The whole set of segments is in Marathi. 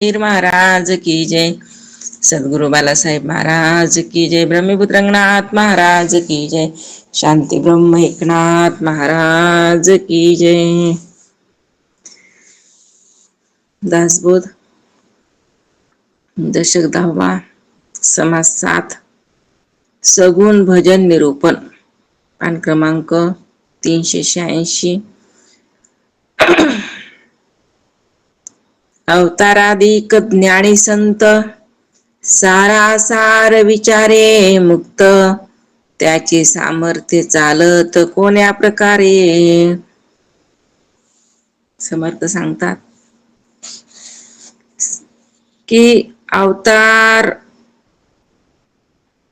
महाराज की जय. सद्गुरु बालासाहेब महाराज की जय. ब्रह्मपुत्र रंगनाथ महाराज की जय. शांती ब्रह्म एकनाथ महाराज की जय. दासबोध दशक 10 समास 7 सगुण भजन निरूपण पान क्रमांक 386. अवताराधिक ज्ञानी संत सारासार विचारे मुक्त त्याचे सामर्थ्य चालत कोण्या प्रकारे. समर्थ सांगतात की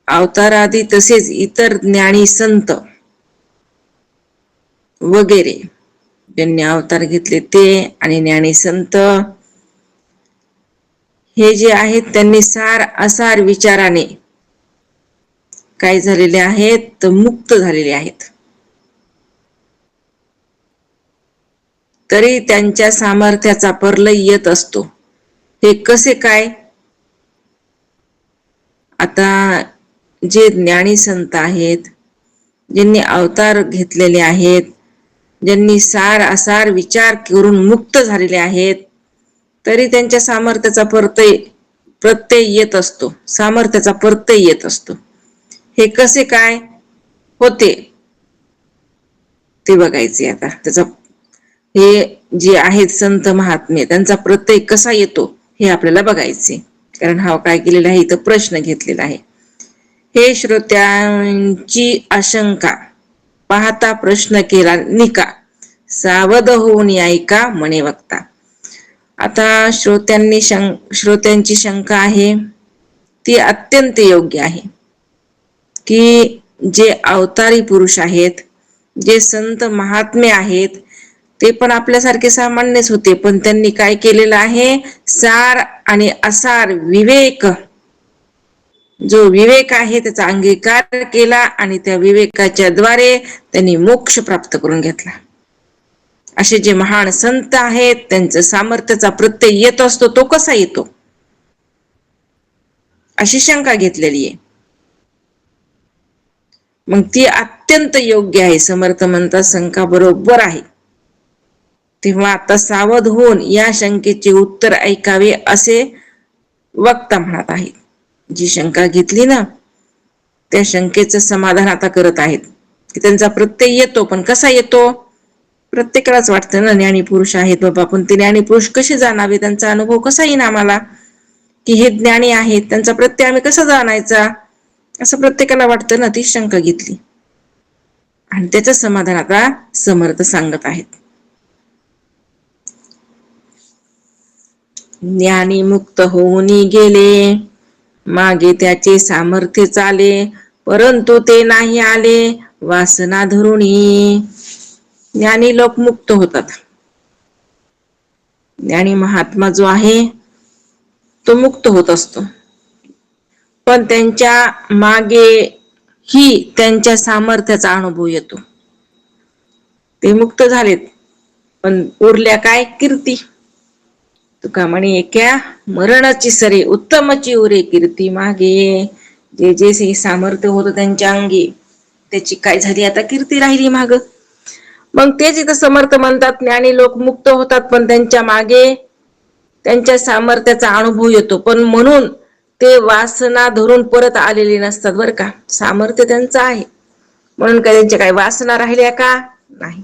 अवतारादी तसेच इतर ज्ञानी संत वगैरे ज्यांनी अवतार घेतले ते आणि ज्ञानी संत हे जे आहेत त्यांनी सार असार विचाराने काय झालेले आहेत तर मुक्त झालेले आहेत. तरी त्यांच्या सामर्थ्याचा परलय येत असतो. हे कसे काय. आता जे ज्ञानी संत आहेत, ज्यांनी अवतार घेतलेले आहेत, ज्यांनी सार असार विचार करून मुक्त झालेले आहेत, तरी त्यांच्या सामर्थ्याचा प्रत्यय येत असतो. सामर्थ्याचा प्रत्यय येत असतो. हे कसे काय होते ते बघायचे. आता त्याचा हे जे आहेत संत महात्मे त्यांचा प्रत्यय कसा येतो हे आपल्याला बघायचे. कारण हा काय केलेला आहे, इथं प्रश्न घेतलेला आहे. हे श्रोत्यांची आशंका पाहता प्रश्न केला निका सावध होऊन ऐका म्हणे वक्ता. आता श्रोत्यांची शंका आहे ती अत्यंत योग्य आहे की जे अवतारी पुरुष आहेत, जे संत महात्मे आहेत, ते पण आपल्यासारखे सामान्यच होते. पण त्यांनी काय केलेलं आहे, सार आणि असार विवेक, जो विवेक आहे त्याचा अंगीकार केला आणि त्या विवेकाच्या द्वारे त्यांनी मोक्ष प्राप्त करून घेतला. असे जे महान संत आहेत त्यांचं सामर्थ्याचा प्रत्यय येत असतो. तो कसा येतो अशी शंका घेतलेली आहे. मग ती अत्यंत योग्य आहे. समर्थ म्हणतात शंका बरोबर आहे. तेव्हा आता सावध होऊन या शंकेचे उत्तर ऐकावे असे वक्ता म्हणत आहेत. जी शंका घेतली ना त्या शंकेचं समाधान आता करत आहेत की त्यांचा प्रत्यय येतो. पण कसा येतो. प्रत्येकालाच वाटतं ना ज्ञानी पुरुष आहेत बाबा, पण ते ज्ञानी पुरुष कसे जाणावे, त्यांचा अनुभव कसा येईल आम्हाला की हे ज्ञानी आहेत, त्यांचा प्रत्यय आम्ही कसा जाणायचा, असं प्रत्येकाला वाटतं ना. ती शंका घेतली आणि त्याचं समाधान आता समर्थ सांगत आहेत. ज्ञानी मुक्त होऊन गेले मागे त्याचे सामर्थ्य चाले, परंतु ते नाही आले वासना धरुणी. ज्ञानी लोक मुक्त होतात. ज्ञानी महात्मा जो आहे तो मुक्त होत असतो. पण त्यांच्या मागे ही त्यांच्या सामर्थ्याचा अनुभव येतो. ते मुक्त झालेत पण उरल्या काय कीर्ती. तुका म्हणे एक्या मरणाची सरे उत्तमची उरे कीर्ती मागे. जे जे सामर्थ्य होतं त्यांच्या अंगी त्याची काय झाली आता कीर्ती राहिली माग. मग तेच इथं समर्थ म्हणतात ज्ञानी लोक मुक्त होतात पण त्यांच्या मागे त्यांच्या सामर्थ्याचा अनुभव येतो. पण म्हणून ते वासना धरून परत आलेले नसतात बरं का. सामर्थ्य त्यांचं आहे म्हणून काय त्यांच्या काही वासना राहिल्या का नाही.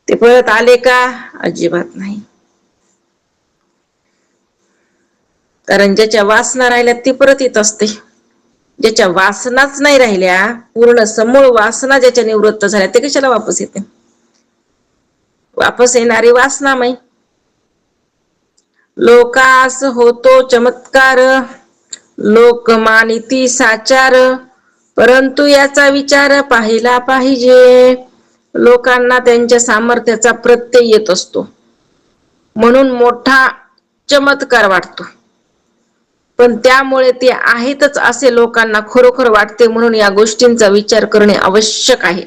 ते परत आले का अजिबात नाही. कारण ज्याच्या वासना राहिल्या ती परत येत असते. ज्याच्या वासनाच नाही राहिल्या पूर्ण समूळ वासना ज्याच्या निवृत्त झाल्या ते कशाला वापस येते. वापस येणारी वासनामय. लोकास होतो चमत्कार लोक मानिती साचार, परंतु याचा विचार पाहिला पाहिजे. लोकांना त्यांच्या सामर्थ्याचा प्रत्यय येत असतो म्हणून मोठा चमत्कार वाटतो. पण त्यामुळे ते आहेतच असे लोकांना खरोखर वाटते. म्हणून या गोष्टींचा विचार करणे आवश्यक आहे.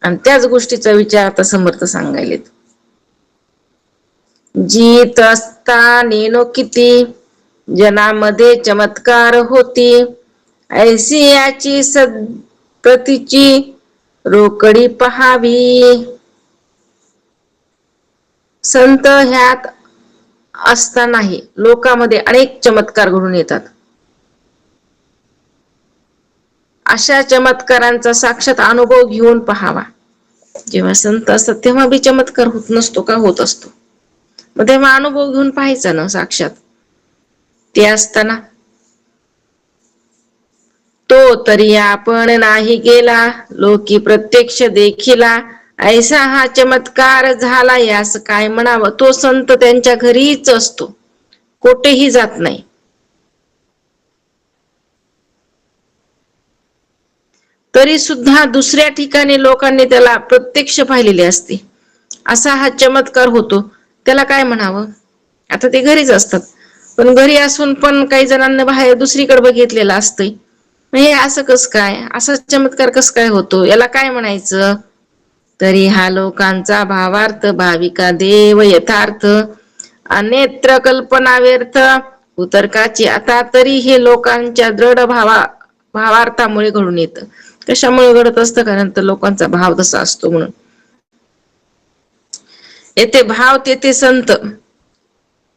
आणि त्याच गोष्टीचा विचार आता समर्थ सांगायलेत. जीत असता नेनो किती, जनामध्ये चमत्कार होती. ऐसी याची सदप्रतीची रोकडी पहावी. संत ह्यात असतानाही लोकांमध्ये अनेक चमत्कार घडून येतात. अशा चमत्कारांचा साक्षात अनुभव घेऊन पहावा. जेव्हा संत असतात तेव्हा बी चमत्कार होत नसतो का? होत असतो. मग तेव्हा अनुभव घेऊन पाहायचा ना साक्षात. ते असताना तो तरी आपण नाही गेला, लोकी प्रत्यक्ष देखिला. ऐसा हा चमत्कार झाला, यास काय म्हणावं. तो संत त्यांच्या घरीच असतो, कोठेही जात नाही. तरी सुद्धा दुसऱ्या ठिकाणी लोकांनी त्याला प्रत्यक्ष पाहिलेले असते. असा हा चमत्कार होतो, त्याला काय म्हणावं. आता ते घरीच असतात, पण घरी असून पण काही जणांना बाहेर दुसरीकडे बघितलेलं असतंय. हे असं कस काय, असा चमत्कार कस काय होतो, याला काय म्हणायचं. तरी हा लोकांचा भावार्थ, भाविका देव यथार्थ. अन्यत्र कल्पना व्यर्थ, उतरकाची आता तरी हे लोकांच्या दृढ भावार्थामुळे घडून येतं. कशामुळे घडत असतं, कारण तर लोकांचा भाव तसा असतो म्हणून. येथे भाव तेथे संत,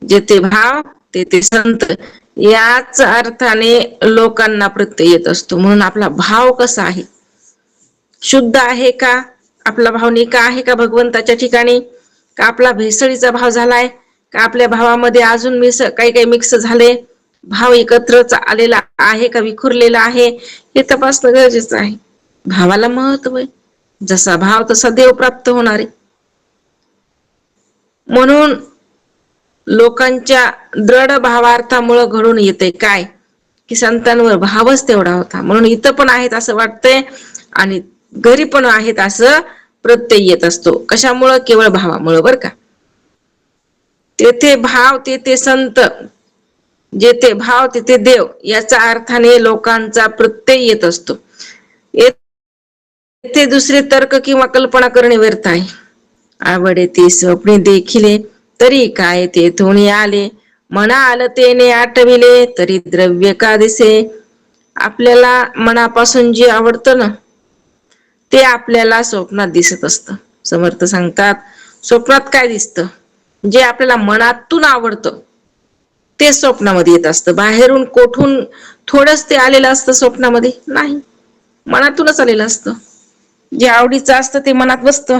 जेथे भाव तेथे संत, याच अर्थाने लोकांना प्रत्यय येत असतो. म्हणून आपला भाव कसा आहे, शुद्ध आहे का, आपला भाव नेका आहे का भगवंताच्या ठिकाणी, का आपला भेसळीचा भाव झालाय, का आपल्या भावामध्ये अजून काही काही मिक्स झाले, भाव एकत्रच आलेला आहे का विखुरलेला आहे, हे तपासणं गरजेचं आहे. भावाला महत्व आहे, जसा भाव तसा देव प्राप्त होणार आहे. म्हणून लोकांच्या दृढ भावार्थामुळे घडून येते काय, की संतांवर भावच तेवढा होता. म्हणून इथं पण आहेत असं वाटतंय आणि घरी पण आहेत असं प्रत्यय येत असतो. कशामुळं, केवळ भावामुळं बरं का. तेथे भाव तेथे संत, जेथे भाव तेथे देव, याचा अर्थाने लोकांचा प्रत्यय येत असतो. येथे दुसरे तर्क किंवा कल्पना करणे व्यर्थ आहे. आवडे ते स्वप्ने देखिले, तरी काय तेथून आले. मना आलतेने आठविले, तरी द्रव्य का दिसे. आपल्याला मनापासून जे आवडतं ना, ते आपल्याला स्वप्नात दिसत असतं. समर्थ सांगतात, स्वप्नात काय दिसतं, जे आपल्याला मनातून आवडतं ते स्वप्नामध्ये येत असतं. बाहेरून कोठून थोडंच ते आलेलं असतं स्वप्नामध्ये, नाही, मनातूनच आलेलं असतं. जे आवडीचं असतं ते मनात बसतं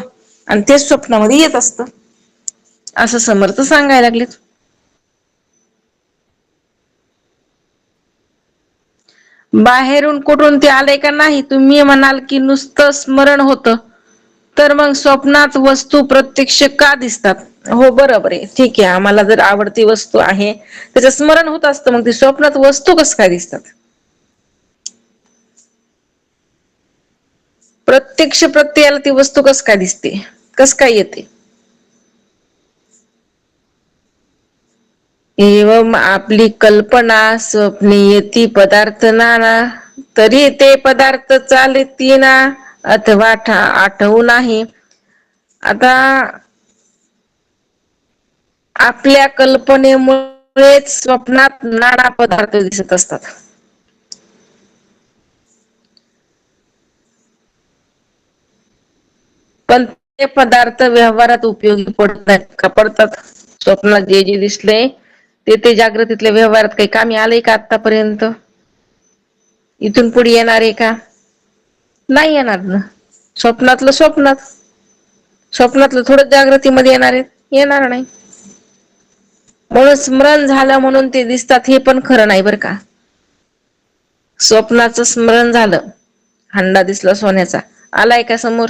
आणि ते स्वप्नामध्ये येत असतं, असं समर्थ सांगायला लागलेत. बाहेरून कुठून ते आले का नाही. तुम्ही म्हणाल की नुसतं स्मरण होतं, तर मग स्वप्नात वस्तू प्रत्यक्ष का दिसतात. हो बरोबर आहे, ठीक आहे, आम्हाला जर आवडती वस्तू आहे त्याचं स्मरण होत असतं, मग ती स्वप्नात वस्तू कसं काय दिसतात. प्रत्यक्ष प्रत्ययाला ती वस्तू कस काय दिसते, कस काय येते. एवं आपली कल्पना स्वप्नी येती पदार्थ नाना, तरी ते पदार्थ चालती ना, अथवा आठवू नाही. आता आपल्या कल्पनेमुळेच स्वप्नात नाना पदार्थ दिसत असतात. पण ते पदार्थ व्यवहारात उपयोगी पडतात का, पडतात. स्वप्नात जे जे दिसले ते जागृतीतल्या व्यवहारात काही कामी आलंय का आतापर्यंत, इथून पुढे येणार आहे का, नाही येणार ना. स्वप्नातलं स्वप्नात, स्वप्नातलं थोडं जागृतीमध्ये येणार आहे, येणार नाही. म्हणून स्मरण झालं म्हणून ते दिसतात हे पण खरं नाही बरं का. स्वप्नाचं स्मरण झालं, हंडा दिसला सोन्याचा, आलाय का समोर,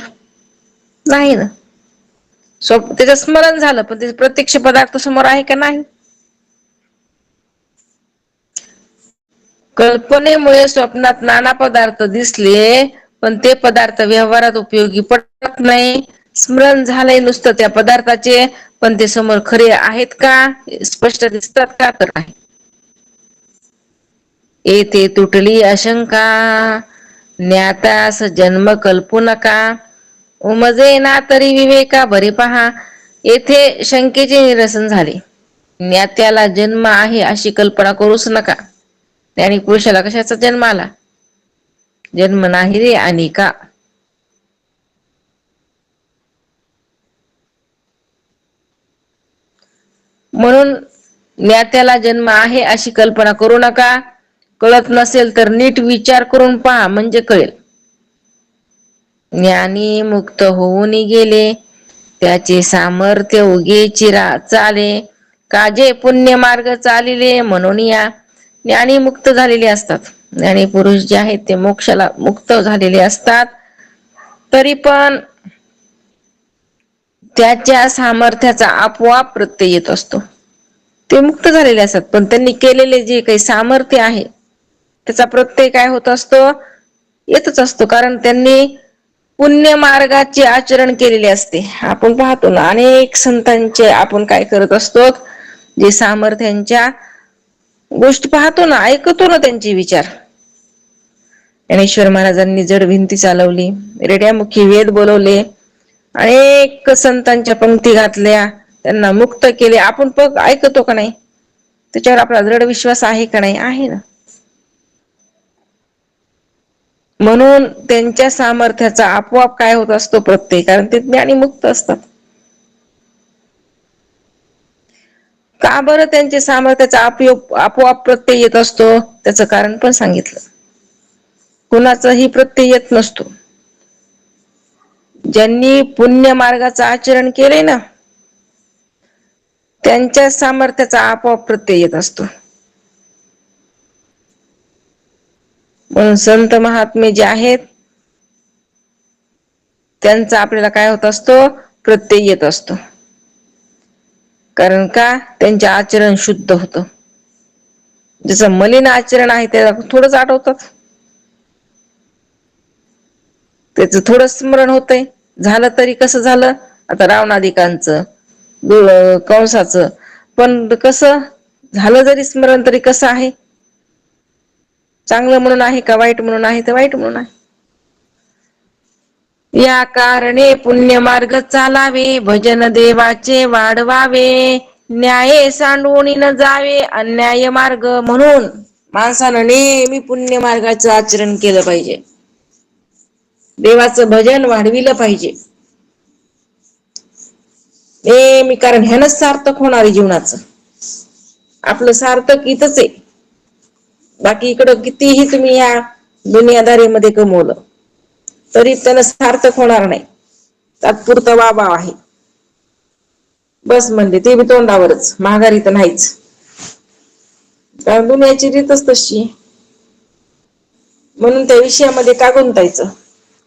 नाही ना. त्याचं स्मरण झालं पण त्याचे प्रत्यक्ष पदार्थ समोर आहे का, नाही. कल्पनेमुळे स्वप्नात नाना पदार्थ दिसले, पण ते पदार्थ व्यवहारात उपयोगी पडत नाही. स्मरण झालंय नुसतं त्या पदार्थाचे, पण ते समोर खरे आहेत का, स्पष्ट दिसतात का, तर नाही. येथे तुटली आशंका, ज्ञातास जन्म कल्पू नका. उमजे ना तरी विवेका बरे पहा, येथे शंकेचे निरसन झाले. ज्ञात्याला जन्म आहे अशी कल्पना करूच नका. आणि पुरुषाला कशाचा जन्म आला? जन्म नाही रे अनिका. म्हणून ज्ञात्याला जन्म आहे अशी कल्पना करू नका. कळत नसेल तर नीट विचार करून पहा म्हणजे कळेल. ज्ञानी मुक्त होऊन गेले, त्याचे सामर्थ्य उगे चाले. काजे पुण्य मार्ग चालिले, म्हणून या ज्ञानी मुक्त झालेले असतात. ज्ञानी पुरुष जे आहेत ते मोक्षाला मुक्त झालेले असतात. तरी पण त्याच्या सामर्थ्याचा आपोआप प्रत्यय येत असतो. ते मुक्त झालेले असतात, पण त्यांनी केलेले जे काही सामर्थ्य आहे त्याचा प्रत्यय काय होत असतो? येतच असतो. कारण त्यांनी पुण्य मार्गाचे आचरण केलेले असते. आपण पाहतो ना, अनेक संतांचे आपण काय करत असतो, जे सामर्थ्यांच्या गोष्टी पाहतो ना, ऐकतो ना त्यांचे विचार. ज्ञानेश्वर महाराजांनी जड भिंती चालवली, रेड्यामुखी वेद बोलवले, अनेक संतांच्या पंक्ती घातल्या, त्यांना मुक्त केले. आपण ऐकतो का नाही? त्याच्यावर आपला दृढ विश्वास आहे का नाही? आहे ना. म्हणून त्यांच्या सामर्थ्याचा आपोआप काय होत असतो? प्रत्यय. कारण ते ज्ञानी मुक्त असतात. का बरं त्यांच्या सामर्थ्याचा आपोआप प्रत्यय येत असतो? त्याचं कारण पण सांगितलं. कुणाचाही प्रत्यय येत नसतो. ज्यांनी पुण्य मार्गाचं आचरण केले ना, त्यांच्या सामर्थ्याचा आपोआप प्रत्यय येत असतो. म्हणून संत महात्मे जे आहेत त्यांचा आपल्याला काय होत असतो? प्रत्यय येत असतो. कारण का? त्यांचे आचरण शुद्ध होतं. जसं मलिन आचरण आहे त्याला थोडंच आठवतात, त्याच थोडं स्मरण होतंय. झालं तरी कसं झालं? आता रावणादिकांचं, कंसाचं, पण कसं झालं जरी स्मरण तरी कसं आहे? चांगलं म्हणून आहे का वाईट म्हणून आहे? तर वाईट म्हणून आहे. या कारणे पुण्य मार्ग चालावे, भजन देवाचे वाढवावे, न्याय सांडून न जावे अन्याय मार्ग. म्हणून माणसानं नेहमी पुण्य मार्गाचं आचरण केलं पाहिजे. देवाचं भजन वाढविलं पाहिजे नेहमी. कारण ह्यानंच सार्थक होणार आहे जीवनाचं. आपलं सार्थक इथंच आहे. बाकी इकडं कितीही तुम्ही या दुनियादारीमध्ये कमवलं तरी त्याला सार्थक होणार नाही. तात्पुरता वाबा आहे बस. म्हणजे ते बी तोंडावरच, माघारी तर नाहीच. कारण दुनियाची रीतच तशी. म्हणून त्या विषयामध्ये का गुंतायचं?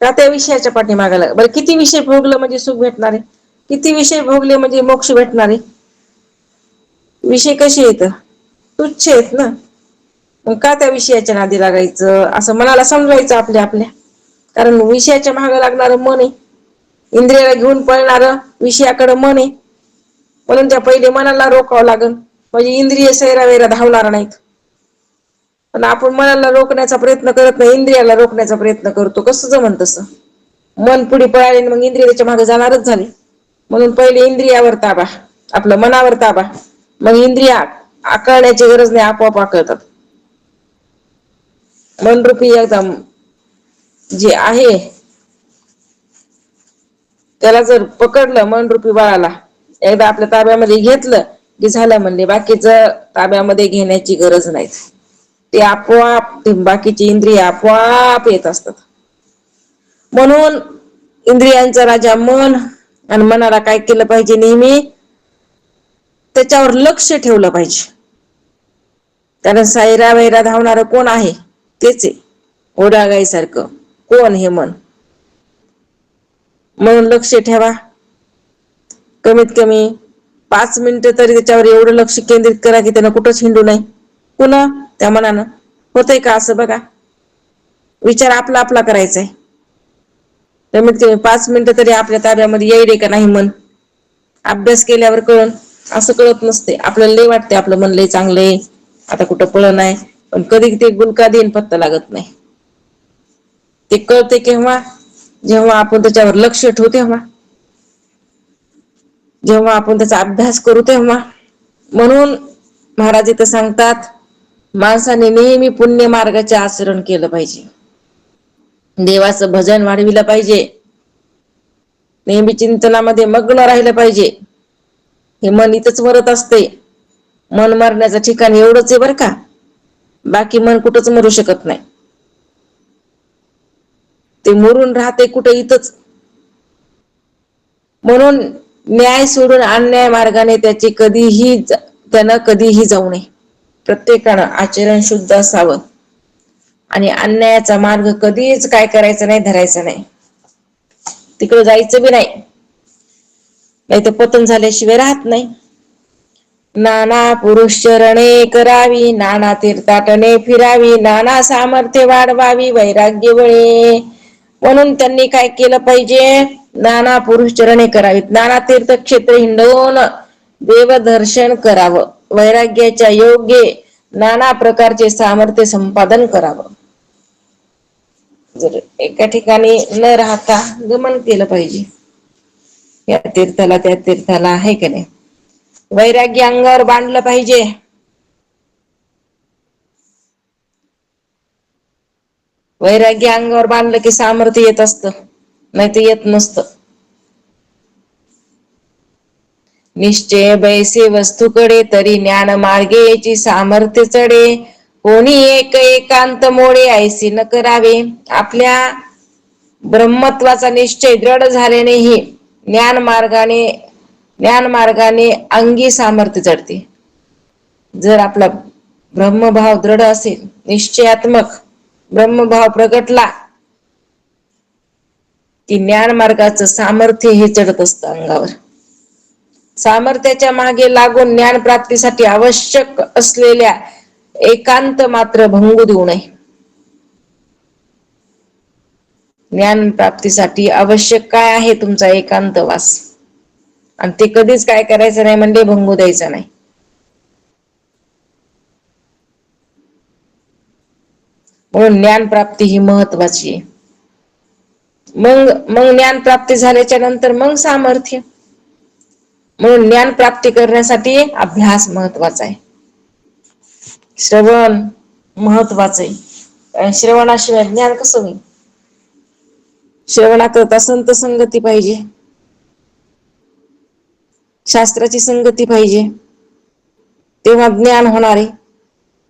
का त्या विषयाच्या पाठीमागे लागायचं? बरं, किती विषय भोगलं म्हणजे सुख भेटणार आहे? किती विषय भोगले म्हणजे मोक्ष भेटणार आहे? विषय कसे येत? तुच्छ आहेत ना. मग का त्या विषयाच्या नादी लागायचं? असं मनाला समजायचं आपल्या आपल्या. कारण विषयाच्या मागे लागणारं मन आहे, इंद्रियाला घेऊन पळणार विषयाकडे मन आहे. म्हणून त्या पहिले मनाला रोकावं लागल, म्हणजे इंद्रिय सैरावैरा धावणार नाहीत. पण आपण मनाला रोखण्याचा प्रयत्न करत नाही, इंद्रियाला रोखण्याचा प्रयत्न करतो. कसं जमन तसं? मन पुढे पळाले मग इंद्रिय त्याच्या मागे जाणारच झाले. म्हणून पहिले इंद्रियावर ताबा, आपलं मनावर ताबा, मग इंद्रिया आकळण्याची गरज नाही, आपोआप आकळतात. मनरूपी एकदम जे आहे त्याला जर पकडलं, मनरूपी बाळाला एकदा आपल्या ताब्यामध्ये घेतलं की झालं. म्हणले बाकीच ताब्यामध्ये घेण्याची गरज नाही. ते आपोआप, बाकीची इंद्रिय आपोआप येत असतात. म्हणून इंद्रियांचा राजा मन, आणि मनाला काय केलं पाहिजे? नेहमी त्याच्यावर लक्ष ठेवलं पाहिजे. कारण सैरा वैरा धावणारं कोण आहे? तेच आहे. ओढागाईसारखं कोण? हे मन. म्हणून लक्ष ठेवा. कमीत कमी 5 मिनिटं तरी त्याच्यावर एवढं लक्ष केंद्रित करा की त्यानं कुठंच हिंडू नाही. पुन्हा त्या मनानं होतंय का असं बघा. विचार आपला आपला करायचाय. कमीत कमी 5 मिनिटं तरी आपल्या ताब्यामध्ये येईल का नाही मन? अभ्यास केल्यावर कळण, असं कळत नसते. आपल्याला लय वाटते आपलं मन लय चांगलंय, आता कुठं पळ नाही, पण कधी ते गुलका देईन पत्ता लागत नाही. ते कळते केव्हा? जेव्हा आपण त्याच्यावर लक्ष ठेवू तेव्हा. जेव्हा आपण त्याचा अभ्यास करू तेव्हा. म्हणून महाराज इथं सांगतात, माणसाने नेहमी पुण्य मार्गाचे आचरण केलं पाहिजे, देवाचं भजन वाढविलं पाहिजे, नेहमी चिंतनामध्ये मग्न राहिलं पाहिजे. हे मन इथंच मरत असते. मन मरण्याचं ठिकाण एवढंच आहे बरं का, बाकी मन कुठंच मरू शकत नाही. ते मरून राहते कुठे, इथंच. म्हणून न्याय सोडून अन्याय मार्गाने त्यानं कधीही जाऊ नये. प्रत्येकानं आचरण शुद्ध असावं आणि अन्यायाचा मार्ग कधीच काय करायचं नाही, धरायचं नाही. तिकडे जायचं बी नाही, नाही तर पतन झाल्याशिवाय राहत नाही. नाना पुरुष चरणे करावी, नाना तीर्थाटने फिरावी, नाना सामर्थ्य वाढवावी, वैराग्य बळे. म्हणून त्यांनी काय केलं पाहिजे, नाना पुरुष चरणे करावीत, नाना तीर्थक्षेत्र हिंडवून देवदर्शन करावं, वैराग्याच्या योग्य नाना प्रकारचे सामर्थ्य संपादन करावं. जर एका ठिकाणी न राहता गमन केलं पाहिजे, या तीर्थाला त्या तीर्थाला, आहे की नाही. वैराग्य अंगावर बांधलं पाहिजे. वैराग्य अंगावर बांधलं की सामर्थ्य येत असतं, नाही तर येत नसतं. निश्चय बैसे वस्तूकडे, तरी ज्ञान मार्गेची सामर्थ्य चढे. कोणी एक एकांत मोडे, ऐसी न करावे. आपल्या ब्रह्मत्वाचा निश्चय दृढ झाल्यानेही ज्ञान मार्गाने अंगी सामर्थ्य चढते. जर आपला ब्रह्मभाव दृढ असेल, निश्चयात्मक ब्रह्मभाव प्रगटला की ज्ञान मार्गाचं सामर्थ्य हे चढत असतं अंगावर. सामर्थ्याच्या मागे लागून ज्ञान प्राप्तीसाठी आवश्यक असलेल्या एकांत मात्र भंगू देऊ नये. ज्ञान प्राप्तीसाठी आवश्यक काय आहे, तुमचा एकांतवास. आणि ते कधीच काय करायचं नाही म्हणजे भंगू द्यायचं नाही. म्हणून ज्ञान प्राप्ती ही महत्वाची आहे. मग ज्ञान प्राप्ती झाल्याच्या नंतर मग सामर्थ्य. म्हणून ज्ञान प्राप्ती करण्यासाठी अभ्यास महत्वाचा आहे, श्रवण महत्वाचं आहे. श्रवणाशिवाय ज्ञान कसं होईल. श्रवणाकरता संत संगती पाहिजे, शास्त्राची संगती पाहिजे, तेव्हा ज्ञान होणार आहे.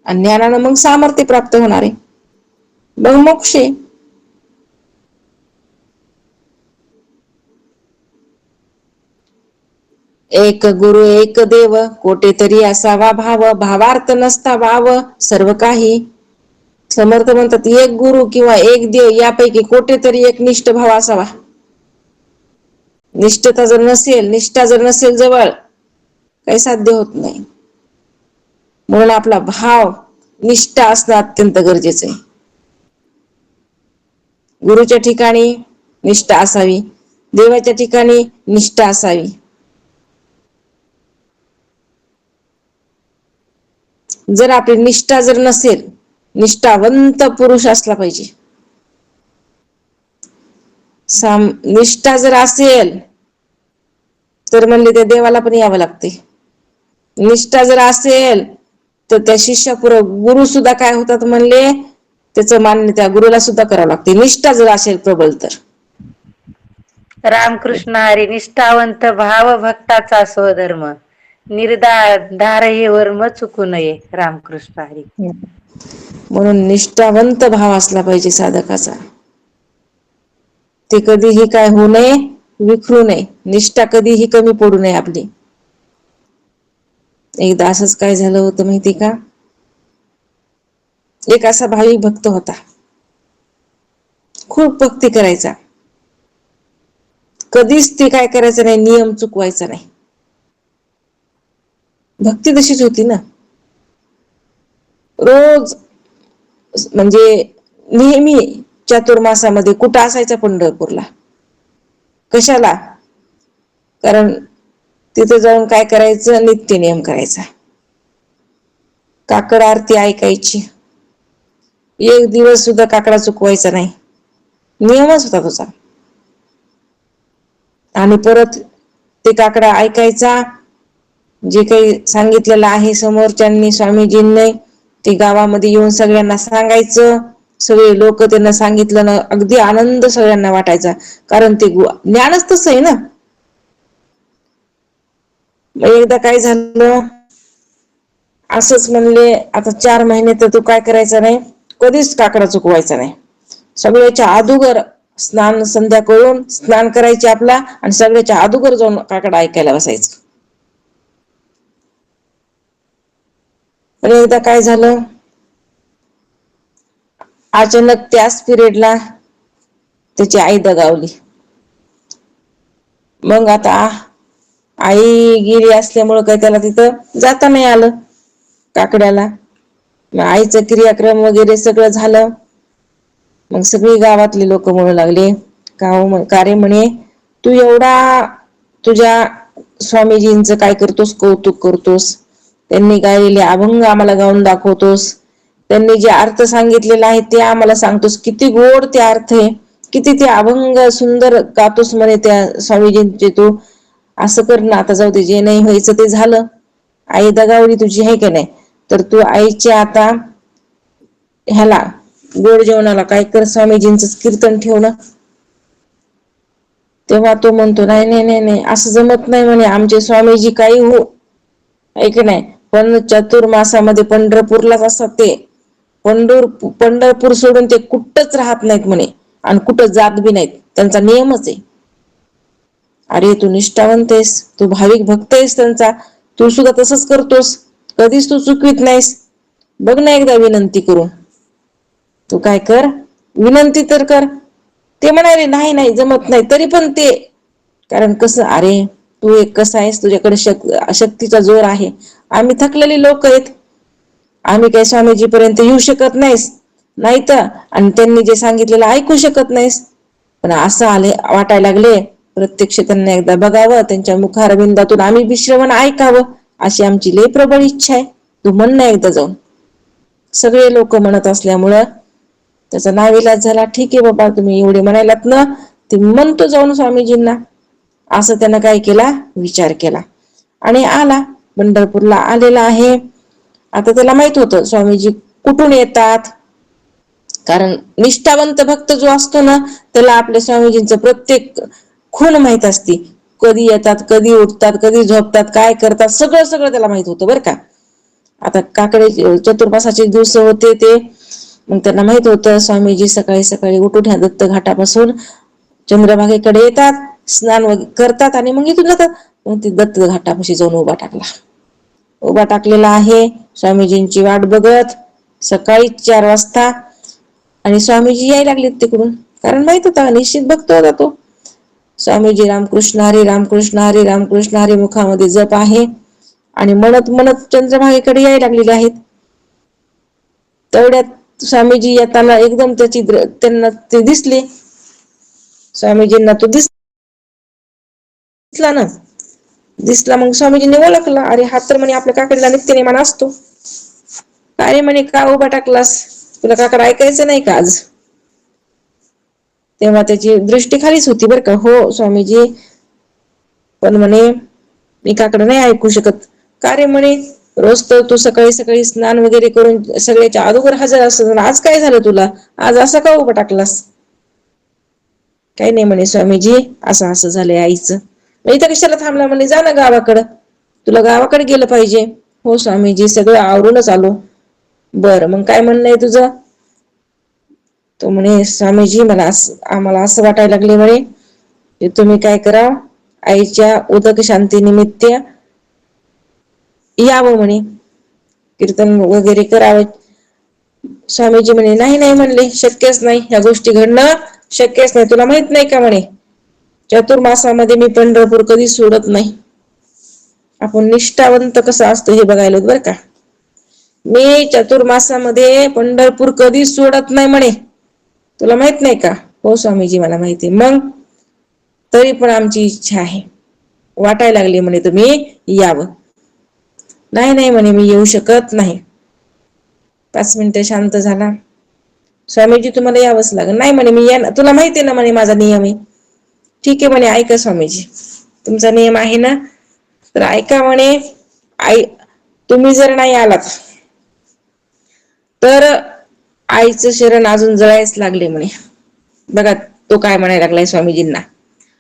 आणि ज्ञानानं मग सामर्थ्य प्राप्त होणार आहे, मग मोक्ष. एक गुरु एक देव, कोठे तरी असावा भाव, भावार्थ नसता वाव सर्व काही. समर्थ म्हणतात, एक गुरु किंवा एक देव यापैकी कोठेतरी एक निष्ठ भाव असावा. निष्ठता जर नसेल, निष्ठा जर नसेल जवळ, काही साध्य होत नाही. म्हणून आपला भाव निष्ठा असणं अत्यंत गरजेचं आहे. गुरुच्या ठिकाणी निष्ठा असावी, देवाच्या ठिकाणी निष्ठा असावी. जर आपली निष्ठा जर नसेल, निष्ठावंत पुरुष असला पाहिजे. निष्ठा जर असेल तर म्हणले त्या देवाला पण यावं लागते. निष्ठा जर असेल तर त्या शिष्यापुढे गुरु सुद्धा काय होतात म्हणले, त्याचं मान्य त्या गुरुला सुद्धा करावं लागते, निष्ठा जर असेल प्रबल तर. रामकृष्ण हरी. निष्ठावंत भाव भक्ताचा स्वधर्म, निर्धार हे वर्म चुकू नये. रामकृष्ण हरी. म्हणून निष्ठावंत भाव असला पाहिजे साधकाचा. ते कधीही काय होऊ नये, विखरू नये, निष्ठा कधीही कमी पडू नये आपली. एकदा असंच काय झालं होतं माहिती का, एक असा भाविक भक्त होता, खूप भक्ती करायचा, कधीच ते काय करायचं नाही, नियम चुकवायचा नाही. भक्ती तशीच होती ना. रोज म्हणजे नेहमी चातुर्मासामध्ये कुठं असायचा, पंढरपूरला. कशाला, कारण तिथे जाऊन काय करायचं, नित्य नियम करायचा, काकड आरती ऐकायची, एक दिवस सुद्धा काकडा चुकवायचा नाही, नियमच होता तुझा. आणि परत ते काकडा ऐकायचा, जे काही सांगितलेलं आहे समोरच्यांनी स्वामीजींनी ते गावामध्ये येऊन सगळ्यांना सांगायचं. सगळे लोक त्यांना सांगितलं ना, अगदी आनंद सगळ्यांना वाटायचा, कारण ते ज्ञानच तसं आहे ना. मग एकदा काय झालं, असंच म्हणले आता 4 महिने तर तू काय करायचं नाही, कधीच काकडा चुकवायचा नाही. सगळ्याच्या अगोदर स्नान संध्या करून स्नान करायचे आपला, आणि सगळ्याच्या अगोदर जाऊन काकडा ऐकायला बसायचं. पण एकदा काय झालं, अचानक त्याच पिरियडला त्याची आई दगावली. मग आता आई गेली असल्यामुळं काही त्याला तिथं जाता नाही आलं काकड्याला. मग आईचं क्रियाक्रम वगैरे सगळं झालं. मग सगळी गावातले लोक म्हणू लागले, का रे म्हणे, तू एवढा तुझ्या स्वामीजींचं काय करतोस, कौतुक करतोस, त्यांनी गायलेले अभंग आम्हाला गाऊन दाखवतोस, त्यांनी जे अर्थ सांगितलेला आहे ते आम्हाला सांगतोस, किती गोड ते अर्थ आहे, किती ते अभंग सुंदर गातोस म्हणे त्या स्वामीजींचे तू. असं कर ना, आता जाऊ दे, जे नाही व्हायचं ते झालं, आई दगावली तुझी आहे की नाही, तर तू आईच्या आता ह्याला गोड जेवणाला काय कर, स्वामीजींचं कीर्तन ठेव ना. तेव्हा तो म्हणतो, नाही नाही नाही नाही, असं जमत नाही म्हणे, आमचे स्वामीजी काही हो ऐक नाही, पण चातुर्मासामध्ये पंढरपूरलाच असतात ते. पंढरपूर सोडून ते कुठंच राहत नाहीत म्हणे, आणि कुठं जात बी नाहीत, त्यांचा नियमच आहे. अरे तू निष्ठावंत आहेस, तू भाविक भक्त आहेस त्यांचा, तू सुद्धा तसंच करतोस, कधीच तू चुकवीत नाहीस. बघ ना एकदा विनंती करून, तू काय कर, विनंती तर कर. ते म्हणाले नाही नाही जमत नाही, तरी पण ते, कारण कसं, अरे तू एक कसा आहेस, तुझ्याकडे शक्तीचा जोर आहे, आम्ही थकलेली लोक आहेत, आम्ही काही स्वामीजी पर्यंत येऊ शकत नाहीस, नाही तर, आणि त्यांनी जे सांगितलेलं ऐकू शकत नाहीस. पण असं वाटायला लागले, प्रत्यक्ष त्यांना एकदा बघावं, त्यांच्या मुखारविंदातून आम्ही बी श्रवण ऐकावं, अशी आमची लय प्रबळ इच्छा आहे, तू म्हण ना एकदा जाऊन. सगळे लोक म्हणत असल्यामुळं त्याचा नाविलाज झाला. ठीक आहे बाबा, तुम्ही एवढे म्हणायलात ना, ते म्हणतो जाऊन स्वामीजींना. असं त्यानं काय केला, विचार केला, आणि आला, पंढरपूरला आलेला आहे. आता त्याला माहित होतं स्वामीजी कुठून येतात, कारण निष्ठावंत भक्त जो असतो ना, त्याला आपल्या स्वामीजींचं प्रत्येक खूण माहित असते, कधी येतात, कधी उठतात, कधी झोपतात, काय करतात, सगळं सगळं त्याला माहित होतं बरं का. आता काकडे चतुर्मासाचे दिवस होते ते, मग त्यांना माहित होतं स्वामीजी सकाळी सकाळी उठून ह्या दत्त घाटापासून चंद्रभागेकडे येतात, स्नान करतात, आणि मग इथून जातात. मग ती दत्त घाटापाशी जाऊन उभा टाकला. उभा टाकलेला आहे स्वामीजींची वाट बघत, सकाळी 4 वाजता, आणि स्वामीजी यायला लागलेत तिकडून, कारण माहित होता निश्चित भक्त होता तो. स्वामीजी रामकृष्ण हरी, रामकृष्ण हरी, रामकृष्ण हरी मुखामध्ये जप आहे, आणि म्हणत म्हणत चंद्रभागेकडे यायला लागलेले आहेत. तेवढ्यात स्वामीजी येताना एकदम त्यांना ते दिसले, स्वामीजींना तो दिसला ना, दिसला, मग स्वामीजींनी ओळखला, अरे हा तर म्हणे आपल्या काकडीला नित्यनेमान असतो. काय म्हणे, का उभा टाकलास, तुला काकड ऐकायचं नाही का आज? तेव्हा त्याची दृष्टी खालीच होती बरं का. हो स्वामीजी, पण म्हणे मी काकडं नाही ऐकू शकत. का रे म्हणे, रोज तर तू सकाळी सकाळी स्नान वगैरे करून सगळ्याच्या अगोदर हजर असत, आज काय झालं तुला, आज असं का उभा टाकलास? काही नाही म्हणे स्वामीजी, असं असं झालंय आईचं. इथं कशाला थांबला म्हणे, जा ना गावाकडं, तुला गावाकडे गेलं पाहिजे. हो स्वामीजी, सगळं आवरूनच आलो. बरं, मग काय म्हणणं आहे तुझं? तो म्हणे, स्वामीजी मला आम्हाला असं वाटायला लागले म्हणे की तुम्ही काय करा, आईच्या उदक शांती निमित्त यावं म्हणे, कीर्तन वगैरे करावे. स्वामीजी म्हणे, नाही नाही म्हणले, शक्यच नाही, ह्या गोष्टी घडणं शक्यच नाही. तुला माहित नाही का म्हणे, चतुर्मासामध्ये मी पंढरपूर कधी सोडत नाही. आपण निष्ठावंत कसं असतो हे बघायला बरं का. मी चतुर्मासामध्ये पंढरपूर कधी सोडत नाही म्हणे, तुला माहित नाही का? हो स्वामीजी मला माहिती. मग तरी पण आमची इच्छा आहे, वाटायला लागली म्हणे तुम्ही यावं. नाही नाही म्हणे, मी येऊ शकत नाही. 5 मिनिटं शांत झाला. स्वामीजी तुम्हाला यावंच लागेल. नाही म्हणे, मी तुला माहिती आहे ना म्हणे माझा नियम आहे. ठीक आहे म्हणे, ऐका स्वामीजी. तुमचा नियम आहे ना? तर ऐका म्हणे, आई तुम्ही जर नाही आलात तर आईचं शरण अजून जळायच लागले म्हणे. बघा तो काय म्हणायला लागलाय स्वामीजींना.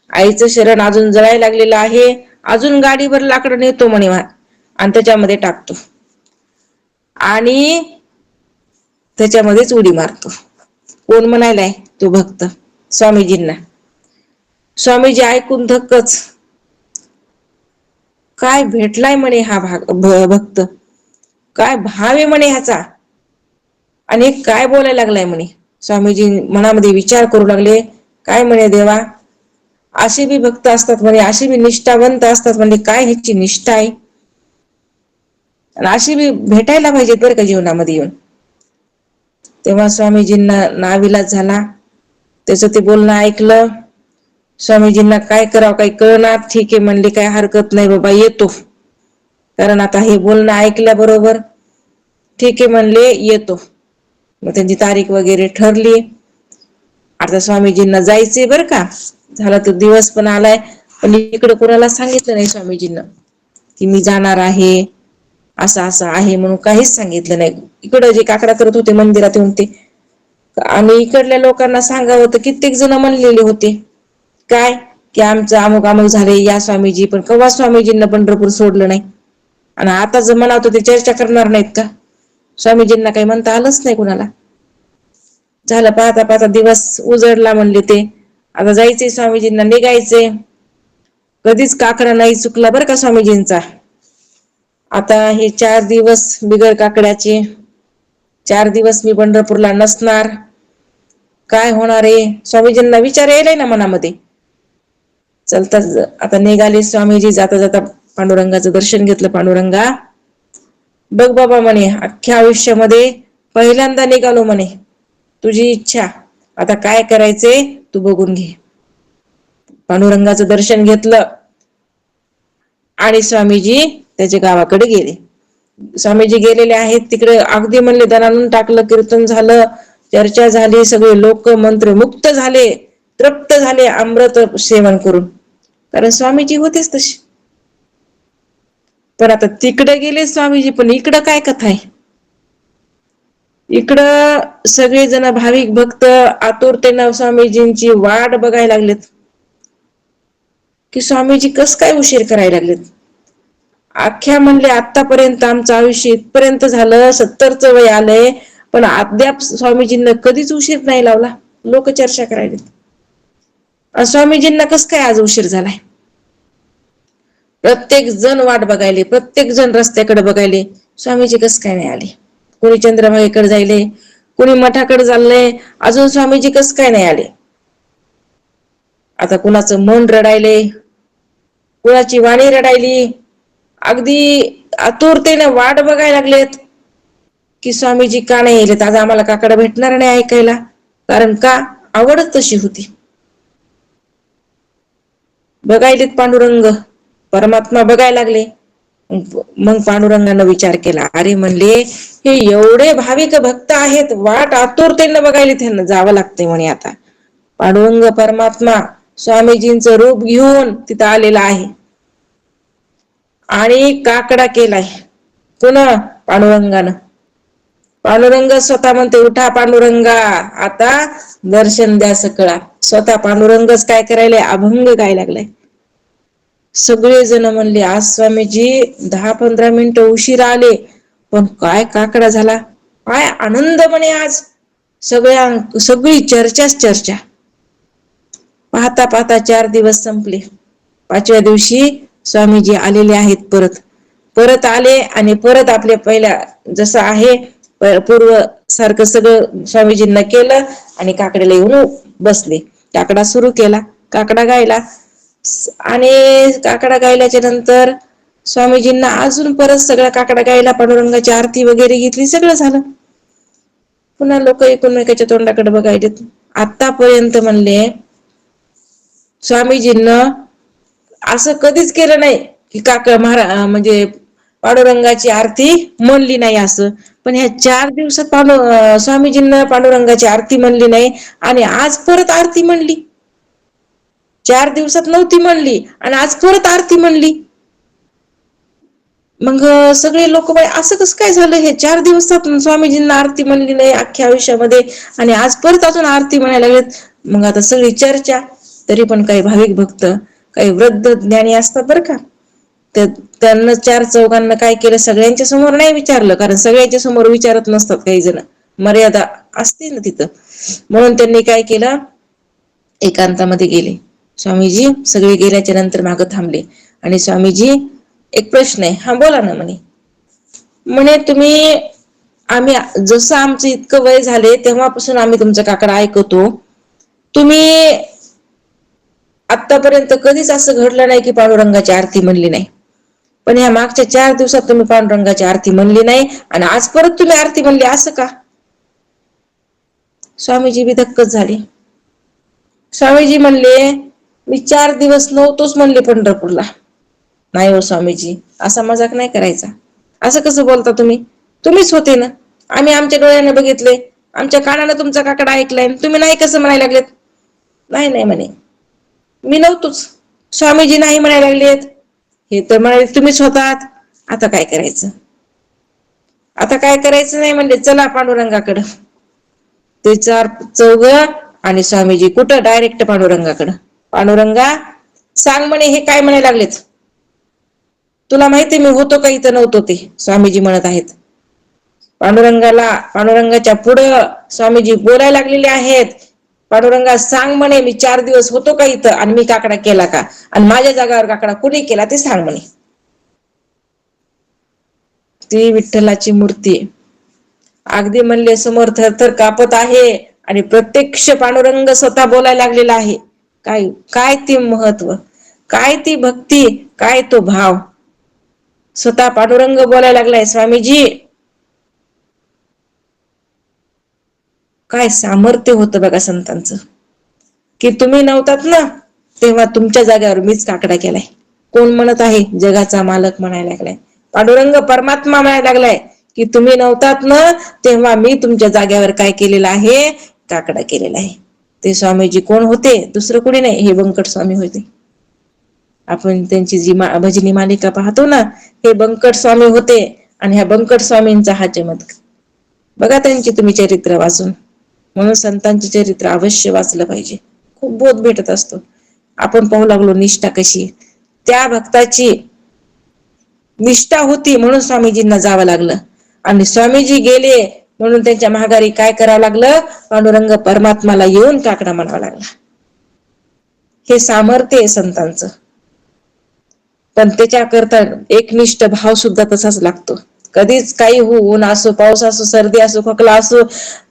आईचं शरण अजून जळायला लागलेलं आहे, अजून गाडीवर लाकडं नेतो म्हणे आणि त्याच्यामध्ये टाकतो आणि त्याच्यामध्येच उडी मारतो. कोण म्हणायलाय? तो भक्त स्वामीजींना. स्वामीजी ऐकून धक्कच. काय भेटलाय म्हणे हा भक्त, काय भाव आहे म्हणे ह्याचा, आणि काय बोलायला लागलाय म्हणे. स्वामीजी मनामध्ये विचार करू लागले, काय म्हणे देवा, असे बी भक्त असतात म्हणे, अशी बी निष्ठावंत असतात म्हणजे, काय ह्याची निष्ठा आहे, आणि अशी बी भेटायला पाहिजेत बरं का जीवनामध्ये येऊन. तेव्हा स्वामीजींना नाविलाज झाला. त्याचं ते बोलणं ऐकलं. स्वामीजींना काय करावं काही कळना. ठीक आहे म्हणले, काय हरकत नाही बाबा, येतो. कारण आता हे बोलणं ऐकल्याबरोबर ठीक आहे म्हणले, येतो. मग त्यांची तारीख वगैरे ठरली. आता स्वामीजींना जायचंय बरं का. झाला तर दिवस पण आलाय, पण इकडे कोणाला सांगितलं नाही स्वामीजींना की मी जाणार आहे, असं असं आहे म्हणून काहीच सांगितलं नाही. इकडं जे काकडा करत होते मंदिरात येऊन ते, आणि इकडल्या लोकांना सांगावं तर कित्येक जण म्हणलेले होते, काय की आमचं अमुक अमुक झाले या स्वामीजी. पण केव्हा स्वामीजींना पंढरपूर सोडलं नाही. आणि आता जर म्हणावं तर ते चर्चा करणार नाहीत का? स्वामीजींना काही म्हणता आलंच नाही कुणाला. झालं पाहता पाहता दिवस उजडला म्हणले ते. आता जायचंय स्वामीजींना, निघायचंय. कधीच काकडा नाही चुकला बरं का स्वामीजींचा. आता हे 4 दिवस बिगर काकड्याचे, 4 दिवस मी पंढरपूरला नसणार, काय होणार आहे. स्वामीजींना विचार यायलाय ना मनामध्ये. चलता आता निघाले स्वामीजी. जाता जाता पांडुरंगाचं दर्शन घेतलं. पांडुरंगा, बघ बाबा म्हणे, अख्ख्या आयुष्यामध्ये पहिल्यांदा निघालो म्हणे, तुझी इच्छा, आता काय करायचंय तू बघून घे. पांडुरंगाचं दर्शन घेतलं आणि स्वामीजी त्याच्या गावाकडे गेले. स्वामीजी गेलेले आहेत तिकडे. अगदी म्हणले दणानून टाकलं. कीर्तन झालं, चर्चा झाली, सगळे लोक मंत्रमुक्त झाले, तृप्त झाले अमृत सेवन करून. कारण स्वामीजी होतेच तसे. पण आता तिकडे गेले स्वामीजी, पण इकडं काय कथा आहे. इकडं सगळेजण भाविक भक्त आतुरतेनं स्वामीजींची वाट बघायला लागलेत की स्वामीजी कस काय उशीर करायला लागलेत. अख्ख्या म्हणले आतापर्यंत आमचं आयुष्य इथपर्यंत झालं, 70च वय आलंय, पण अद्याप स्वामीजींना कधीच उशीर नाही लावला. लोक चर्चा करायला. स्वामीजींना कस काय आज उशीर झालाय. प्रत्येक जण वाट बघायले, प्रत्येक जण रस्त्याकडे बघायले, स्वामीजी कस काय नाही आले. कोणी चंद्रभागेकडे जायले, कोणी मठाकडे चाललंय, अजून स्वामीजी कस काय नाही आले. आता कुणाचं मन रडायले, कुणाची वाणी रडायली. अगदी आतुरतेने वाट बघायला लागलेत की स्वामीजी का नाही येलेत. आज आम्हाला काकडा भेटणार नाही ऐकायला. कारण का, आवडच तशी होती. बघायलेत पांडुरंग, परमात्मा बघायला लागले. मग पांडुरंगानं विचार केला, अरे म्हणले हे एवढे भाविक भक्त आहेत, वाट आतुरतेने बघायले, त्यांना जावं लागतंय म्हणे. आता पांडुरंग परमात्मा स्वामीजींचं रूप घेऊन तिथं आलेला आहे आणि काकडा केलाय. पुन्हा पांडुरंगानं, पांडुरंग स्वतः म्हणते, उठा पांडुरंगा, आता दर्शन द्या सकळा. स्वतः पांडुरंगच काय करायलाय, अभंग गायला लागलाय. सगळे जण म्हणले आज स्वामीजी 10-15 मिनिटं उशीरा आले, पण काय काकडा झाला, काय आनंद म्हणे आज. सगळी चर्चाच चर्चा. पाहता पाहता 4 दिवस संपले. 5व्या दिवशी स्वामीजी आलेले आहेत. परत आले आणि परत आपल्या पहिल्या जसं आहे पूर्व सारखं सगळं स्वामीजींना केलं आणि काकड्याला येऊन बसले. काकडा सुरू केला, काकडा गायला, आणि काकडा गायल्याच्या नंतर स्वामीजींना अजून परत सगळा काकडा गायला, पांडुरंगाची आरती वगैरे घेतली, सगळं झालं. पुन्हा लोक एकमेकाच्या तोंडाकडे बघायलेत. आतापर्यंत म्हणले स्वामीजींना असं कधीच केलं नाही की म्हणजे पांडुरंगाची आरती म्हणली नाही असं. पण ह्या 4 दिवसात स्वामीजींना पांडुरंगाची आरती म्हणली नाही आणि आज परत आरती म्हणली. 4 दिवसात नव्हती म्हणली आणि आज परत आरती म्हणली. मग सगळे लोक बाई असं कसं काय झालं, हे 4 दिवसात स्वामीजींना आरती म्हणली नाही अख्ख्या आयुष्यामध्ये आणि आज परत अजून आरती म्हणायला लागलेत. मग आता सगळी चर्चा. तरी पण काही भाविक भक्त, काही वृद्ध ज्ञानी असतात बरं का, त्यांना 4 चौघांना काय केलं, सगळ्यांच्या समोर नाही विचारलं, कारण सगळ्यांच्या समोर विचारत नसतात, काही जण मर्यादा असते ना तिथं. म्हणून त्यांनी काय केलं, एकांतामध्ये गेले. स्वामीजी सगळे गेल्याच्या नंतर मागं थांबले आणि स्वामीजी, एक प्रश्न आहे, हा बोला ना म्हणे तुम्ही, आम्ही जसं आमचं इतकं वय झाले तेव्हापासून आम्ही तुमचं काकडा ऐकतो. तुम्ही आतापर्यंत कधीच असं घडलं नाही की पांडुरंगाची आरती म्हणली नाही, पण या मागच्या 4 दिवसात तुम्ही पांडुरंगाची आरती म्हणली नाही आणि आज परत तुम्ही आरती म्हणली, असं का? स्वामीजी बी धक्कच झाले. स्वामीजी म्हणले, मी 4 दिवस नव्हतोच म्हणले पंढरपूरला. नाही हो स्वामीजी, असा मजाक नाही करायचा. असं कसं बोलता तुम्ही? तुम्हीच होते ना, आम्ही आमच्या डोळ्याने बघितले, आमच्या कानाने तुमचा काकडा ऐकलाय, तुम्ही नाही कसं म्हणायला लागलेत? नाही नाही म्हणे, मी नव्हतोच. स्वामीजी नाही म्हणायला लागलेत, हे तर म्हणाले तुम्हीच होतात. आता काय करायचं? आता काय करायचं नाही म्हणले, चला पांडुरंगाकडं. ते 4 चौघ आणि स्वामीजी कुठं? डायरेक्ट पांडुरंगाकडं. पांडुरंगा सांग म्हणे, हे काय म्हणायला लागलेत? तुला माहिती मी होतो का इथं नव्हतो ते? स्वामीजी म्हणत आहेत. पांडुरंगाच्या पुढं स्वामीजी बोलायला लागलेले आहेत. पांडुरंगा सांग म्हणे, मी 4 दिवस होतो का इथं आणि मी काकडा केला का, आणि माझ्या जागावर काकडा कुणी केला ते सांग म्हणे. ती विठ्ठलाची मूर्ती अगदी म्हणले समोर थरथर कापत आहे आणि प्रत्यक्ष पांडुरंग स्वतः बोलायला लागलेला आहे. काय काय ती महत्व, काय ती भक्ती, काय तो भाव. स्वतः पांडुरंग बोलायला लागलाय, स्वामीजी काय सामर्थ्य होतं बघा संतांचं, की तुम्ही नव्हतात ना तेव्हा तुमच्या जागेवर मीच काकडा केलाय. कोण म्हणत आहे? जगाचा मालक म्हणायला लागलाय, पांडुरंग परमात्मा म्हणायला लागलाय की तुम्ही नव्हतात ना तेव्हा मी तुमच्या जागेवर काय केलेलं आहे? काकडा केलेला आहे. ते स्वामीजी कोण होते? दुसरं कोणी नाही, हे बंकट स्वामी होते. आपण त्यांची जी भजनी मालिका पाहतो ना, हे बंकट स्वामी होते आणि ह्या बंकट स्वामींचा हा चमत्कार बघा, त्यांची तुम्ही चरित्र वाचून. म्हणून संतांचे चरित्र अवश्य वाचलं पाहिजे, खूप बोध भेटत असतो. आपण पाहू लागलो निष्ठा कशी, त्या भक्ताची निष्ठा होती म्हणून स्वामीजींना जावं लागलं, आणि स्वामीजी गेले म्हणून त्यांच्या महागारी काय करावं लागलं? पांडुरंग परमात्माला येऊन काकडा म्हणावा लागला. हे सामर्थ्य आहे संतांचं. पण त्याच्याकरता एकनिष्ठ भाव सुद्धा तसाच लागतो. कधीच काही हो, ऊन असो, पाऊस असो, सर्दी असो, खोकला असो,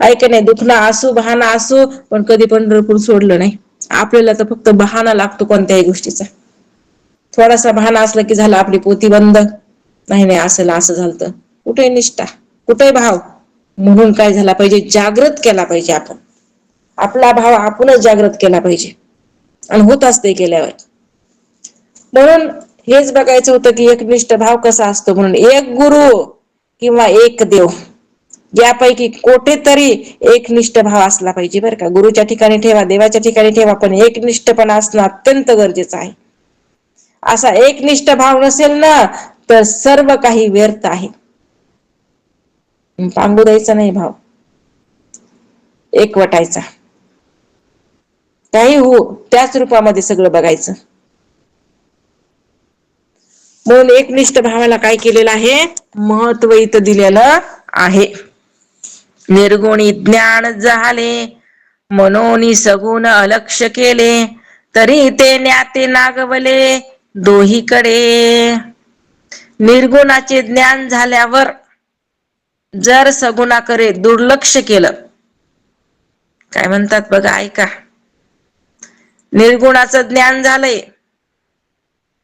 ऐक नाही, दुखणं असो, बहाणा असो, पण कधी पंढरपूर सोडलं नाही. आपल्याला तर फक्त बहाणा लागतो कोणत्याही गोष्टीचा. थोडासा बहाणा असला की झाला, आपली पोथी बंद. नाही नाही, असं झालं. कुठे निष्ठा, कुठे भाव? म्हणून काय झाला पाहिजे? जागृत केला पाहिजे. आपण आपला भाव आपणच जागृत केला पाहिजे, आणि होत असते केल्यावर. म्हणून हेच बघायचं होतं की एकनिष्ठ भाव कसा असतो. म्हणून एक गुरु किंवा एक देव यापैकी कोठेतरी एकनिष्ठ भाव असला पाहिजे बरं का. गुरुच्या ठिकाणी ठेवा, देवाच्या ठिकाणी ठेवा, पण एकनिष्ठपणा असणं अत्यंत गरजेचं आहे. असा एकनिष्ठ भाव नसेल ना तर सर्व काही व्यर्थ आहे. पांगू द्यायचा नाही भाव, एकवटायचा. काही हो, त्याच रूपामध्ये सगळं बघायचं. म्हणून एकनिष्ठ भावाला काय केलेलं आहे? महत्व इथं दिलेलं आहे. निर्गुणी ज्ञान झाले, मनोनी सगुण अलक्ष केले, तरी ते ज्ञाते नागवले दोहीकडे. निर्गुणाचे ज्ञान झाल्यावर जर सगुणाकडे दुर्लक्ष केलं, काय म्हणतात बघा, ऐका. निर्गुणाचं ज्ञान झालंय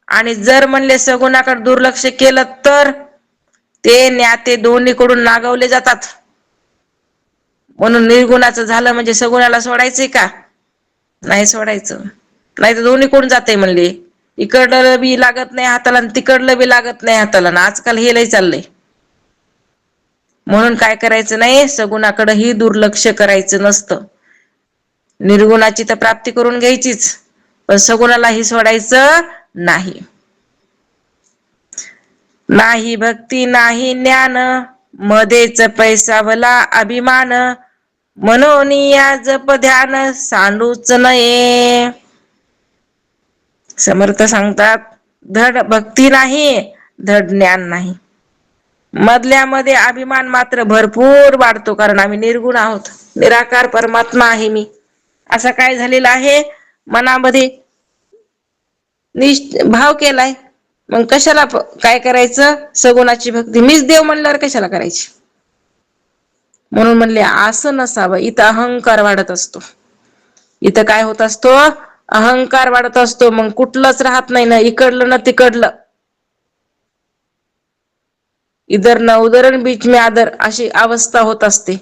आणि जर म्हणले सगुणाकडे दुर्लक्ष केलं तर ते ज्ञाते दोन्हीकडून नागवले जातात. म्हणून निर्गुणाचं झालं म्हणजे सगुणाला सोडायचंय का? नाही सोडायचं, नाही तर दोन्हीकडून जाते म्हणले. इकडलं बी लागत नाही हाताला आणि तिकडलं बी लागत नाही हाताला, ना आजकाल हे लय चाललंय. म्हणून काय करायचं नाही, सगुणाकडेही दुर्लक्ष करायचं नसतं. निर्गुणाची तर प्राप्ती करून घ्यायचीच, पण सगुणालाही सोडायचं नाही. नाही भक्ती नाही ज्ञान, मध्येच पैसावला अभिमान, मनोनिया जप ध्यान सांडूच नये. समर्थ सांगतात, धड भक्ती नाही, धड ज्ञान नाही. मधल्यामध्ये अभिमान मात्र भरपूर वाढतो, कारण आम्ही निर्गुण आहोत. निराकार परमात्मा आहे मी, असा काय झालेला आहे मनामध्ये भाव केलाय. मग कशाला काय करायचं, सगुणाची भक्ती मीच देव म्हणल्यावर कशाला करायची. म्हणून म्हणले असं नसावं. इथं अहंकार वाढत असतो. इथं काय होत असतो, अहंकार वाढत असतो. मग कुठलंच राहत नाही ना इकडलं ना तिकडलं. इधर न उधर बीच में आदर अशी अवस्था होत असते.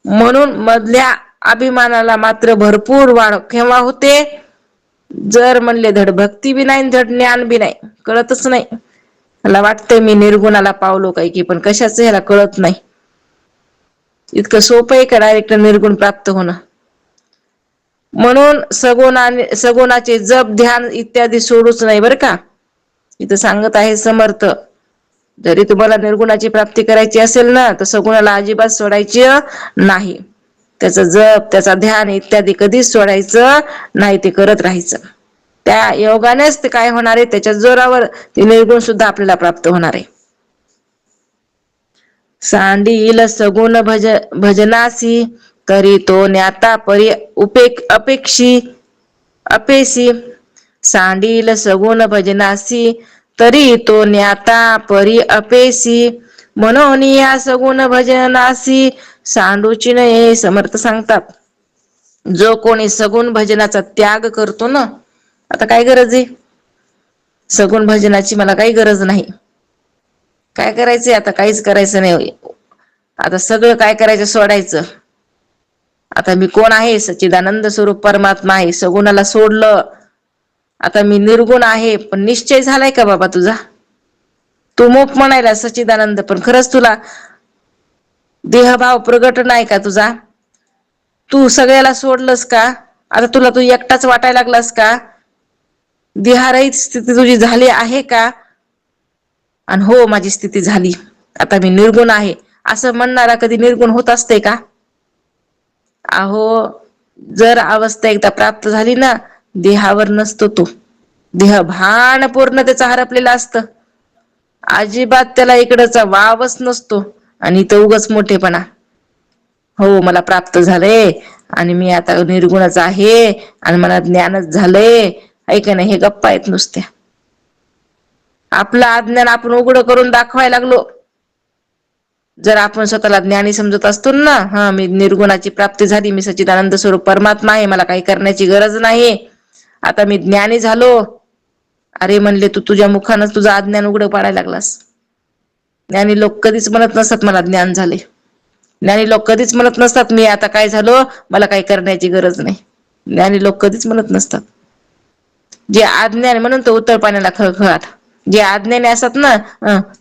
म्हणून मधल्या अभिमानाला मात्र भरपूर वाढ केव्हा होते, जर म्हणले धड भक्ती बी नाही धड ज्ञान बी नाही, कळतच नाही. मला वाटतंय मी निर्गुणाला पावलो काय की, पण कशाच ह्याला कळत नाही. इतकं सोपं आहे का डायरेक्ट निर्गुण प्राप्त होणं. म्हणून सगुणाचे जप ध्यान इत्यादी सोडूच नाही बरं का. इथं सांगत आहे समर्थ, जरी तुम्हाला निर्गुणाची प्राप्ती करायची असेल ना, तर सगुणाला अजिबात सोडायची नाही. त्याचं जप त्याचा ध्यान इत्यादी कधीच सोडायचं नाही, ते करत राहायचं. त्या योगानेच ते काय होणार आहे, त्याच्या जोरावर ते निर्गुण सुद्धा आपल्याला प्राप्त होणार आहे. सांडील सगुण भजनासी, तरी तो न्याता परी अपेशी. सांडील सगुण भजनासी, तरी तो न्याता परी अपेशी. म्हणून या सगुण भजनासी सांडूची नये. समर्थ सांगतात, जो कोणी सगुण भजनाचा त्याग करतो ना, आता काय गरज आहे सगुण भजनाची, मला काही गरज नाही. काय करायचंय आता, काहीच करायचं नाही. आता सगळं काय करायचं, सोडायचं. आता मी कोण आहे, सच्चिदानंद स्वरूप परमात्मा आहे. सगुणाला सोडलं, आता मी निर्गुण आहे. पण निश्चय झालाय का बाबा तुझा, तू मूक म्हणायला सच्चिदानंद, पण खरंच तुला देहभाव प्रगट नाही का तुझा. तू सगळ्याला सोडलंस का, आता तुला तू एकटाच वाटायला लागलास का, देहारहित स्थिती तुझी झाली आहे का. आणि हो माझी स्थिती झाली, आता मी निर्गुण आहे असं म्हणणारा कधी निर्गुण होत असते का. अहो, जर अवस्था एकदा प्राप्त झाली ना, देहावर नसतो तो. देह भान पूर्ण त्याचा हरपलेला असतं. अजिबात त्याला इकडचा वावच नसतो. आणि इथं उगाच मोठेपणा, हो मला प्राप्त झालंय आणि मी आता निर्गुणच आहे आणि मला ज्ञानच झालंय, ऐक नाही, हे गप्पा आहेत नुसत्या. आपलं अज्ञान आपण उघडं करून दाखवायला लागलो. जर आपण स्वतःला ज्ञानी समजत असतो ना, हा मी निर्गुणाची प्राप्ती झाली, मी सच्चिदानंद स्वरूप परमात्मा आहे, मला काही करण्याची गरज नाही, आता मी ज्ञानी झालो. अरे म्हणले, तू तुझ्या मुखानच तुझं अज्ञान उघडं पाडायला लागलास. ज्ञानी लोक कधीच म्हणत नसतात मला ज्ञान झाले. ज्ञानी लोक कधीच म्हणत नसतात मी आता काय झालो, मला काही करण्याची गरज नाही. ज्ञानी लोक कधीच म्हणत नसतात. जे अज्ञानी, म्हणून तो उतर पाण्याला खळखळाट, जे अज्ञानी असतात ना,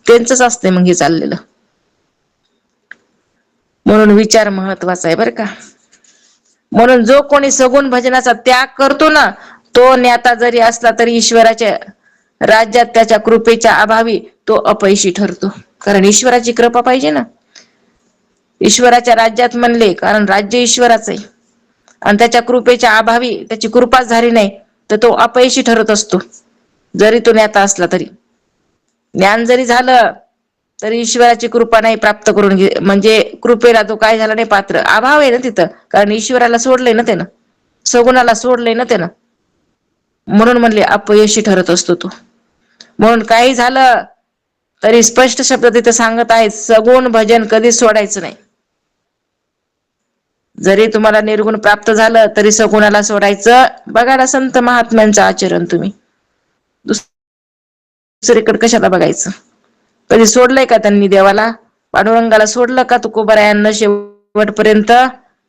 त्यांचंच असते मग हे चाललेलं. म्हणून विचार महत्वाचा आहे बरं का. म्हणून जो कोणी सगुण भजनाचा त्याग करतो ना, तो न्याता जरी असला तरी ईश्वराच्या राज्यात त्याच्या कृपेच्या अभावी तो अपयशी ठरतो. कारण ईश्वराची कृपा पाहिजे ना. ईश्वराच्या राज्यात म्हणले, कारण राज्य ईश्वराचं आहे, आणि त्याच्या कृपेच्या अभावी त्याची कृपाच झाली नाही तर तो अपयशी ठरत असतो. जरी तो न्याता असला तरी, ज्ञान जरी झालं तरी ईश्वराची कृपा नाही प्राप्त करून घे, म्हणजे कृपेला तो काय झाला नाही पात्र, अभाव आहे ना तिथं. कारण ईश्वराला सोडलंय ना त्यानं, सगुणाला सोडलंय ना त्यानं. म्हणून म्हणले अपयशी ठरत असतो तो. म्हणून काही झालं तरी स्पष्ट शब्द तिथे सांगत आहेत, सगुण भजन कधीच सोडायचं नाही. जरी तुम्हाला निर्गुण प्राप्त झालं तरी सगुणाला सोडायचं. बघा ना संत महात्म्यांचं आचरण तुम्ही, दुसरीकडे कशाला बघायचं. कधी सोडलंय का त्यांनी देवाला, पांडुरंगाला सोडलं का, तुकोबारायांना शेवटपर्यंत,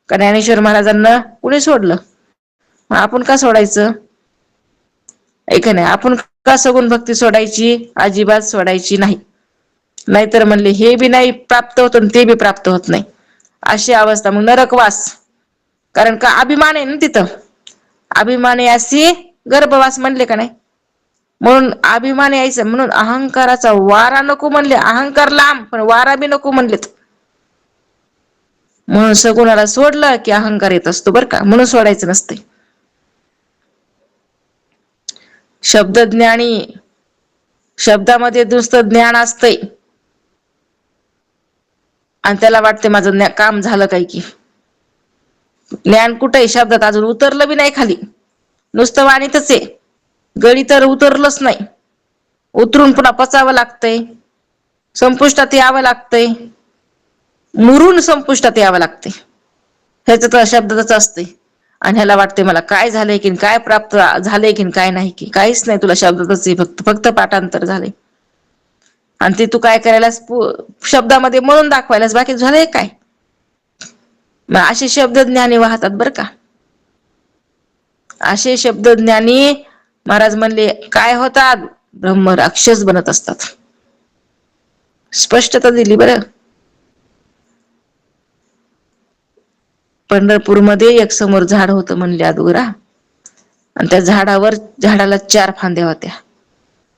का ज्ञानेश्वर महाराजांना कुणी सोडलं. मग आपण का सोडायचं, ऐक नाही, आपण का सगुण भक्ती सोडायची, अजिबात सोडायची नाही. नाहीतर म्हणले हे बी नाही प्राप्त होत ते बी प्राप्त होत नाही, अशी अवस्था, मग नरकवास. कारण का अभिमान आहे ना तिथं, अभिमानी अशी गर्भवास म्हणले का नाही. म्हणून अभिमान यायचा, म्हणून अहंकाराचा वारा नको म्हणले. अहंकार लांब, पण वारा बी नको म्हणलेत. म्हणून सगुणाला सोडलं की अहंकार येत असतो बरं का, म्हणून सोडायचं नसते. शब्दज्ञानी, शब्दामध्ये नुसतं ज्ञान असतंय आणि त्याला वाटते माझं काम झालं काय की. ज्ञान कुठे शब्दात अजून उतरलं बी नाही खाली, नुसतं वाणीतच आहे. गडी तर उतरलंच नाही. उतरून पुन्हा पचावं लागतंय, संपुष्टात यावं लागतंय, मुरून संपुष्टात यावं लागते. ह्याच तर शब्दातच असते. आणि ह्याला वाटते मला काय झालंय की काय प्राप्त झालंय की काय नाही की. काहीच नाही, तुला शब्दातच आहे, फक्त फक्त पाठांतर झाले. आणि ते तू काय करायलास, शब्दामध्ये म्हणून दाखवायलास, बाकी झालंय काय. मग असे शब्द ज्ञानी वाहतात बरं का. असे शब्द ज्ञानी महाराज म्हणले काय होतात, ब्रह्म राक्षस बनत असतात. स्पष्टता दिली बरं. पंढरपूरमध्ये एक समोर झाड होतं म्हणले अदुगरा, आणि त्या झाडाला 4 फांद्या होत्या.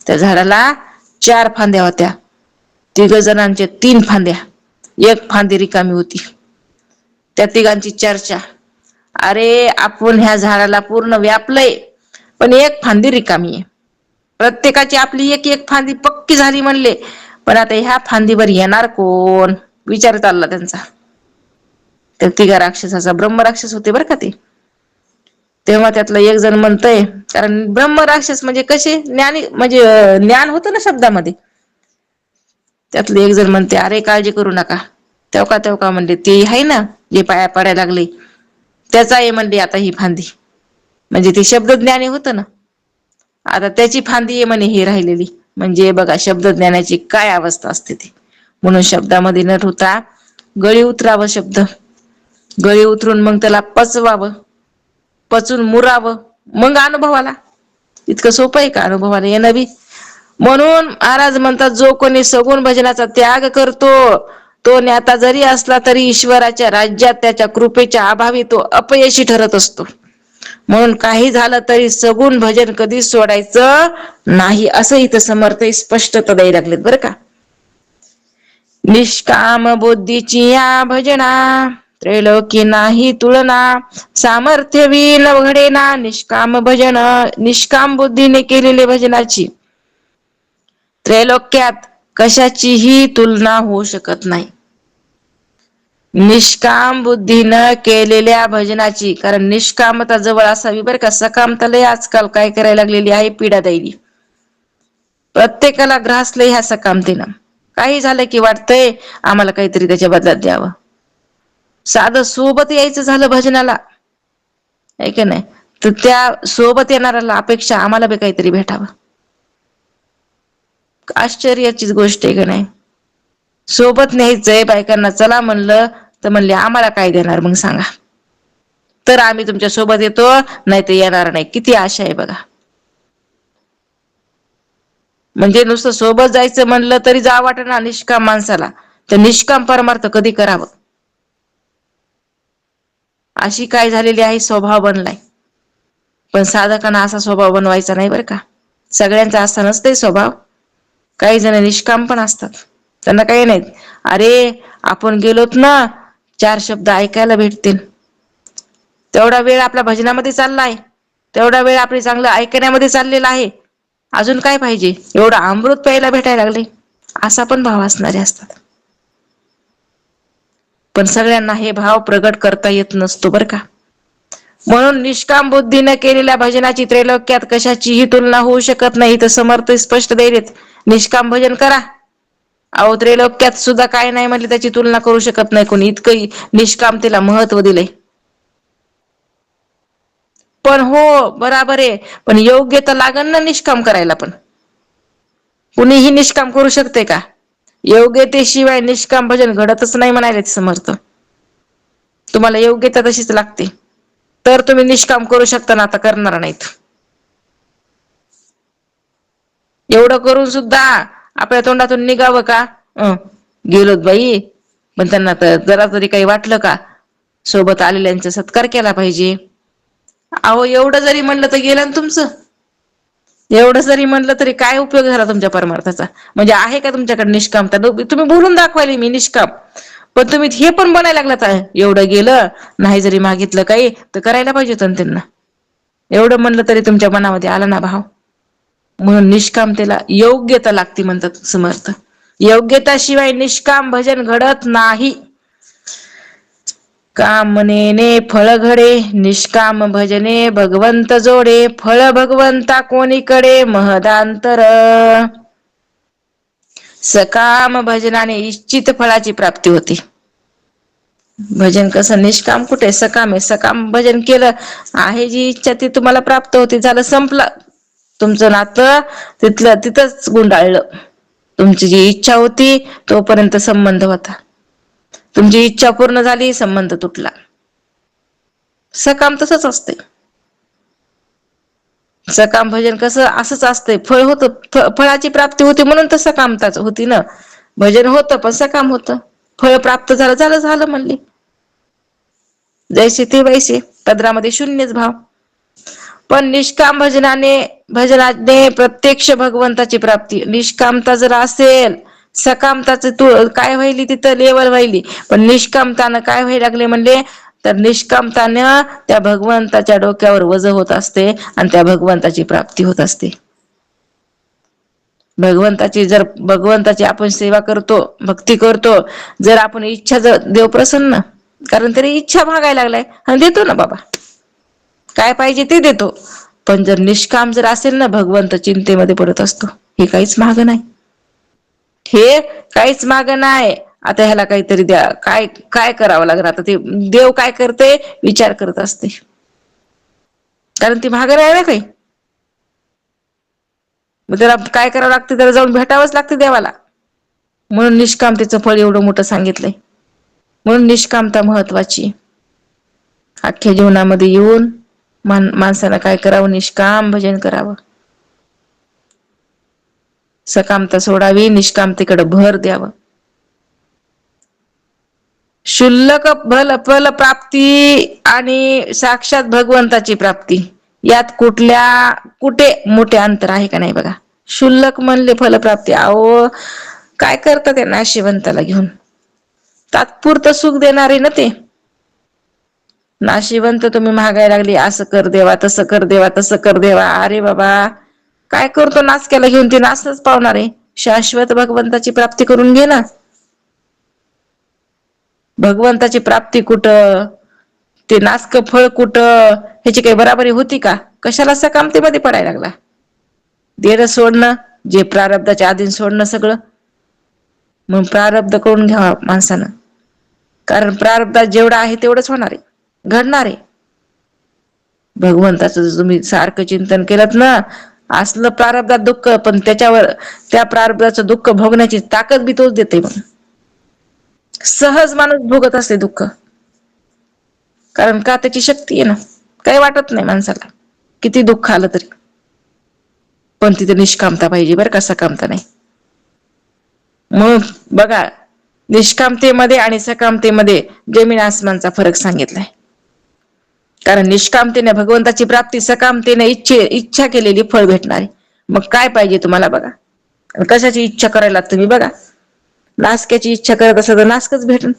त्या झाडाला 4 फांद्या होत्या. 3 जणांच्या 3 फांद्या, 1 फांदी रिकामी होती. त्या तिघांची चर्चा, अरे आपण ह्या झाडाला पूर्ण व्यापलंय, पण 1 फांदी रिकामी आहे. प्रत्येकाची आपली 1 फांदी पक्की झाली म्हणले, पण आता ह्या फांदीवर येणार कोण, विचार चालला त्यांचा. त्या तिघा राक्षसाचा, ब्रह्म राक्षस होते बरं का ते. तेव्हा त्यातलं एक जण म्हणतंय, कारण ब्रह्म राक्षस म्हणजे कसे ज्ञानी, म्हणजे ज्ञान होतं ना शब्दामध्ये. त्यातलं एक जण म्हणते, अरे काळजी करू नका, तेवका म्हणले ते आहे ना जे पाया पडायला लागले, त्याचा आहे म्हणले आता ही फांदी. म्हणजे ते शब्द ज्ञानी होतं ना, आता त्याची फांदी आहे म्हणे ही राहिलेली. म्हणजे बघा शब्द ज्ञानाची काय अवस्था असते ती. म्हणून शब्दामध्ये न ठेवता गळी उतरावं शब्द, गळी उतरून मग त्याला पचवावं, पचून मुरावं, मग अनुभवाला. इतकं सोपं आहे का अनुभवाला येणं बी. म्हणून महाराज म्हणतात, जो कोणी सगुण भजनाचा त्याग करतो, तो ज्ञाता जरी असला तरी ईश्वराच्या राज्यात त्याच्या कृपेच्या अभावी तो अपयशी ठरत असतो. म्हणून काही झालं तरी सगुण भजन कधीच सोडायचं नाही, असं इथं समर्थ स्पष्टता द्यायला लागलेत बरं का. निष्काम बुद्धीची या भजना, त्रैलोकी नाही तुलना, सामर्थ्य विन घडेना निष्काम भजन. निष्काम बुद्धीने केलेले भजनाची त्रैलोक्यात कशाचीही तुलना होऊ शकत नाही. निष्काम बुद्धीनं केलेल्या भजनाची, कारण निष्कामता जवळ असावी बरं का. सकामता लय आजकाल काय करायला लागलेली आहे, पिढा द्यायली. प्रत्येकाला ग्रासलंय ह्या सकामतेनं. काही झालं की वाटतंय आम्हाला काहीतरी त्याच्या बदल्यात द्यावं. साधं सोबत यायचं झालं भजनाला, आहे का नाही, तर त्या सोबत येणाऱ्याला अपेक्षा आम्हाला बी काहीतरी भेटावं. आश्चर्याचीच गोष्ट आहे का नाही. सोबत न्यायचंय बायकांना, चला म्हणलं तर म्हणले आम्हाला काय देणार मग सांगा, तर आम्ही तुमच्या सोबत येतो, नाही तर येणार नाही. किती आशा आहे बघा. म्हणजे नुसतं सोबत जायचं म्हणलं तरी जा वाटना निष्काम माणसाला, तर निष्काम परमार्थ कधी करावं, अशी काय झालेली आहे, स्वभाव बनलाय. पण साधकांना असा स्वभाव बनवायचा नाही बरं का. सगळ्यांचा असा नसतंय स्वभाव. काही जण निष्काम पण असतात, त्यांना काही नाही, अरे आपण गेलोत ना 4 शब्द ऐकायला भेटतील, तेवढा वेळ आपल्या भजनामध्ये चाललाय, तेवढा वेळ आपले चांगलं ऐकण्यामध्ये चाललेला आहे, अजून काय पाहिजे, एवढं अमृत प्यायला भेटायला लागले, असा पण भाव असणारे असतात. पण सगळ्यांना हे भाव प्रगट करता येत नसतो बरं का. म्हणून निष्काम बुद्धीने केलेल्या भजनाची त्रैलोक्यात कशाचीही तुलना होऊ शकत नाही, तर समर्थ स्पष्ट देत. निष्काम भजन करा, अहो त्रैलोक्यात सुद्धा काय नाही म्हटले त्याची तुलना करू शकत नाही कोणी, इतकं निष्कामतेला महत्व दिलंय. पण हो बराबर आहे, पण योग्य तर लागण ना निष्काम करायला. पण कुणीही निष्काम करू शकते का, योग्यतेशिवाय निष्काम भजन घडतच नाही म्हणाले समर्थ. तुम्हाला योग्यता तशीच लागते, तर तुम्ही निष्काम करू शकता ना, आता करणार नाहीत. एवढं करून सुद्धा आपल्या तोंडातून निघावं का, गेलोत बाई, पण त्यांना तर जरा तरी काही वाटलं का, सोबत आलेल्यांचा सत्कार केला पाहिजे. अहो एवढं जरी म्हणलं तर गेलं ना तुमचं. एवढं जरी म्हणलं तरी काय उपयोग झाला तुमच्या परमार्थाचा. म्हणजे आहे का तुमच्याकडे निष्कामता. तुम्ही बोलून दाखवायली मी निष्काम, पण तुम्ही हे पण बनायला लागलात आहे एवढं गेलं नाही जरी मागितलं काही तर करायला पाहिजे होतं त्यांना. एवढं म्हणलं तरी तुमच्या मनामध्ये आला ना भाव. म्हणून निष्कामतेला योग्यता लागते म्हणतात समर्थ. योग्यताशिवाय निष्काम भजन घडत नाही. कामनेने फळ घडे निष्काम भजने भगवंत जोडे. फळ भगवंता कोणीकडे महदांतर. सकाम भजनाने इच्छित फळाची प्राप्ती होती. भजन कसं निष्काम कुठे सकाम आहे. सकाम भजन केलं आहे जी इच्छा ती तुम्हाला प्राप्त होती. झालं संपलं तुमचं नातं तिथलं तिथंच गुंडाळलं. तुमची जी इच्छा होती तोपर्यंत संबंध होता. तुमची इच्छा पूर्ण झाली संबंध तुटला. सकाम तसंच असते. सकाम भजन कसं असंच असतंय. फळ होतं फळाची प्राप्ती होती म्हणून तर सकामताच होती ना. भजन होतं पण सकाम होतं. फळ प्राप्त झालं झालं झालं म्हणले. जैसे ते वैसे पदरामध्ये शून्यच भाव. पण निष्काम भजनाने प्रत्यक्ष भगवंताची प्राप्ती. निष्कामता जर असेल सकामताच तू काय व्हायली तिथं लेवल व्हायली. पण निष्कामतानं काय व्हायला लागले म्हणले तर निष्कामतानं त्या भगवंताच्या डोक्यावर वज होत असते आणि त्या भगवंताची प्राप्ती होत असते. भगवंताची आपण सेवा करतो भक्ती करतो जर आपण इच्छा जर देव प्रसन्न कारण तरी इच्छा मागायला लागलाय आणि देतो ना बाबा. काय पाहिजे ते देतो. पण जर निष्काम जर असेल ना भगवंत चिंतेमध्ये पडत असतो. हे काहीच माग नाही. हे काहीच माग नाही. आता ह्याला काहीतरी द्या. काय काय करावं लागणार आता ते देव काय करते विचार करत असते. कारण ती मागं नाही ना काही. मग त्याला काय करावं लागते त्याला जाऊन भेटावंच लागते देवाला. म्हणून निष्कामतेचं फळ एवढं मोठं सांगितलंय. म्हणून निष्कामता महत्वाची. अख्ख्या जीवनामध्ये येऊन माणसाला काय करावं निष्काम भजन करावं. सकामता सोडावी निष्कामतेकडे भर द्यावं. शुल्लक फल प्राप्ती आणि साक्षात भगवंताची प्राप्ती यात कुठे मोठे अंतर आहे का नाही बघा. शुल्लक म्हणले फलप्राप्ती. अहो काय करतात त्या नाशिवंताला घेऊन. तात्पुरतं सुख देणारे ना ते. नाशिवंत तुम्ही महागायला लागली असं कर देवा तसं कर देवा तसं कर देवा. अरे बाबा काय करतो नासक्याला घेऊन ते नासच पावणार आहे. शाश्वत भगवंताची प्राप्ती करून घे ना. भगवंताची प्राप्ती कुठं ते नासक फळ कुठं ह्याची काही बराबरी होती का. कशाला सकामतेमध्ये पडायला लागला. देणं सोडणं जे प्रारब्धाच्या आधीन सोडणं सगळं. मग प्रारब्ध करून घ्यावा माणसानं. कारण प्रारब्धात जेवढं आहे तेवढंच होणार आहे घडणार आहे. भगवंताचं जर तुम्ही सारखं चिंतन केलं ना असलं प्रारब्धात दुःख पण त्याच्यावर त्या प्रारब्धाचं दुःख भोगण्याची ताकद बी तोच देते. मग सहज माणूस भोगत असते दुःख. कारण का त्याची शक्ती आहे ना. काही वाटत नाही माणसाला किती दुःख आलं तरी. पण तिथे निष्कामता पाहिजे बरं का सकामता नाही. मग बघा निष्कामतेमध्ये आणि सकामतेमध्ये जमीन आसमानचा फरक सांगितलाय. कारण निष्कामतेने भगवंताची प्राप्ती सकामतेने इच्छा केलेली फळ भेटणार. मग काय पाहिजे तुम्हाला बघा. कशाची इच्छा करायला तुम्ही बघा. नासक्याची इच्छा करत असेल तर नासकच भेटन.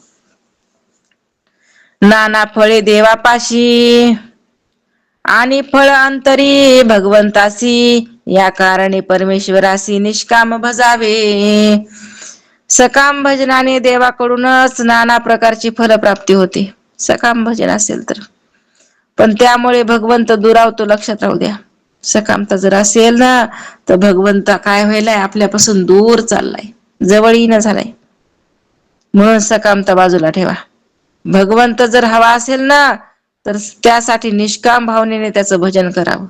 नाना फळे देवापाशी आणि फळ अंतरी भगवंतासी या कारणे परमेश्वरासी निष्काम भजावे. सकाम भजनाने देवाकडूनच नाना प्रकारची फलप्राप्ती होते. सकाम भजन असेल तर. पण त्यामुळे भगवंत दुरावतो लक्षात राहू द्या. सकामता जर असेल ना तर भगवंता काय व्हायलाय आपल्यापासून दूर चाललाय. जवळ येईना झालाय. म्हणून सकामता बाजूला ठेवा. भगवंत जर हवा असेल ना तर त्यासाठी निष्काम भावनेने त्याचं भजन करावं.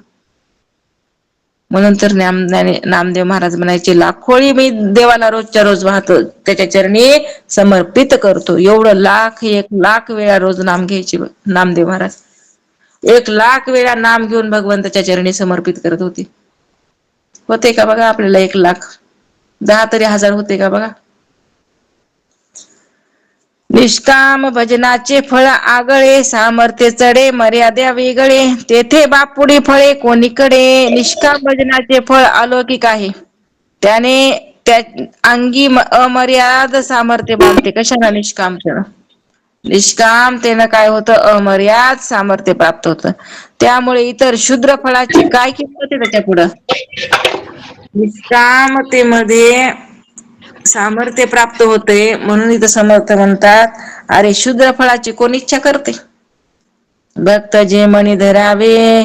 म्हणून तर नामदेव महाराज म्हणायचे लाखोळी मी देवाला रोजच्या रोज वाहतो त्याच्या चरणी समर्पित करतो. एवढं 1,00,000 वेळा रोज नाम घ्यायचे नामदेव महाराज. 1,00,000 वेळा नाम घेऊन भगवंताच्या चरणी समर्पित करत होते. होते का बघा आपल्याला 1,00,000 10 तरी हजार होते का बघा. निष्काम भजनाचे फळ आगळे, सामर्थ्य चढे मर्यादा वेगळे, तेथे बापुडी फळे कोणीकडे. निष्काम भजनाचे फळ अलौकिक आहे. त्याने त्या अंगी अमर्याद सामर्थ्य बांधते. कशाला? निष्काम केलं. निष्कामतेनं काय होतं? अमर्याद सामर्थ्य प्राप्त होतं. त्यामुळे इतर क्षुद्र फळाची काय किंमत आहे त्याच्या पुढं? निष्कामतेमध्ये सामर्थ्य प्राप्त होते. म्हणून इथं समर्थ म्हणतात, अरे क्षुद्र फळाची कोण इच्छा करते? भक्त जे मनी धरावे,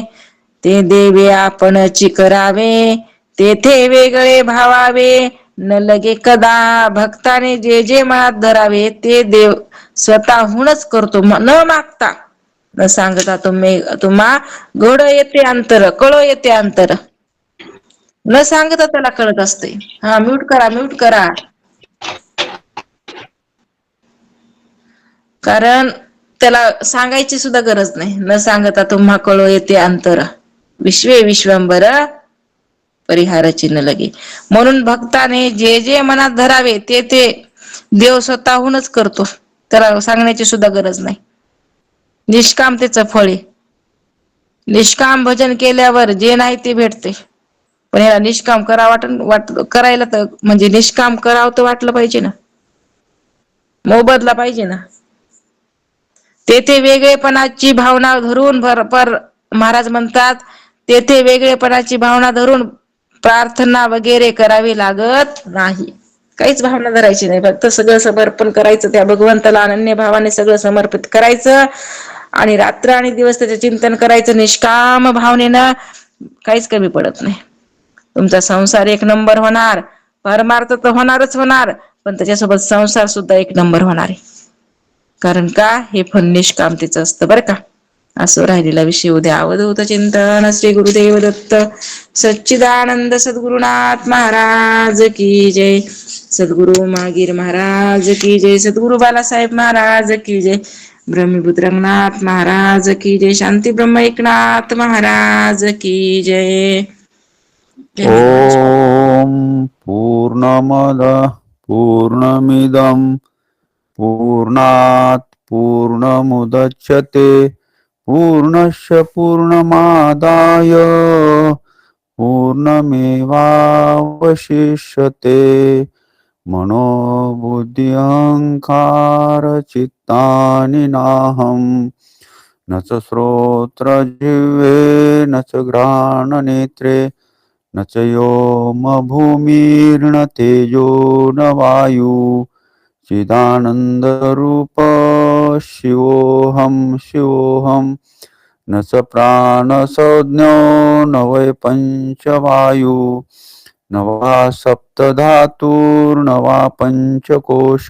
ते देवे आपणची करावे, तेथे वेगळे भावावे, न लगे कदा. भक्ताने जे जे मनात धरावे ते देव स्वतःहूनच करतो, न मागता न सांगता. तुम्हा घड येते अंतर, कळ येते अंतर. न सांगता त्याला कळत असते. हा, म्यूट करा, म्यूट करा. कारण त्याला सांगायची सुद्धा गरज नाही. न सांगता तुम्हा कळो येते अंतर, विश्वे विश्वंभर परिहारची न लगे. म्हणून भक्ताने जे जे मनात धरावे ते ते देव स्वतःहूनच करतो. त्याला सांगण्याची सुद्धा गरज नाही. निष्कामतेचं फळ आहे. निष्काम भजन केल्यावर जे नाही ते भेटते. पण याला निष्काम करायला तर म्हणजे निष्काम करावं तर वाटलं पाहिजे ना, मोबदला पाहिजे ना. तेथे वेगळेपणाची भावना धरून महाराज म्हणतात, तेथे वेगळेपणाची भावना धरून प्रार्थना वगैरे करावी लागत नाही. काहीच भावना धरायची नाही. फक्त सगळं समर्पण करायचं त्या भगवंताला, अनन्य भावाने सगळं समर्पित करायचं आणि रात्र आणि दिवस त्याचे चिंतन करायचं निष्काम भावनेनं. काहीच कमी पडत नाही. तुमचा संसार एक नंबर होणार, परमार्थ तर होणारच होणार, पण त्याच्यासोबत संसार सुद्धा एक नंबर होणार आहे. कारण का? हे फळ निष्कामतेचं असतं बरं का. असं राहिलेला विषय उद्या. अवधूत चिंतन. श्री गुरुदेव दत्त सच्चिदानंद सद्गुरुनाथ महाराज की जय. सद्गुरु मागीर महाराज की जय. सद्गुरु बालासाहेब महाराज की जय. ब्रह्मपुत्र रंगनाथ महाराज की जय. शांती ब्रह्म एकनाथ महाराज की जय. जय हो महाराज. ओम पूर्णमद पूर्णमिदं पूर्णात् पूर्णमुदच्यते पूर्णस्य पूर्णमादाय पूर्णमेवावशिष्यते. मनोबुद्धि अहंकार चित्तानि नाहं, न च श्रोत्रजिह्वे न च घ्राणनेत्रे न च व्योमभूमिर्न तेजो न वायु. चिदानन्दरूप शिवोऽहं शिवोऽहं. न च प्राणसंज्ञो न वै पञ्चवायु, न वा सप्तधातुर्न वा पञ्चकोश,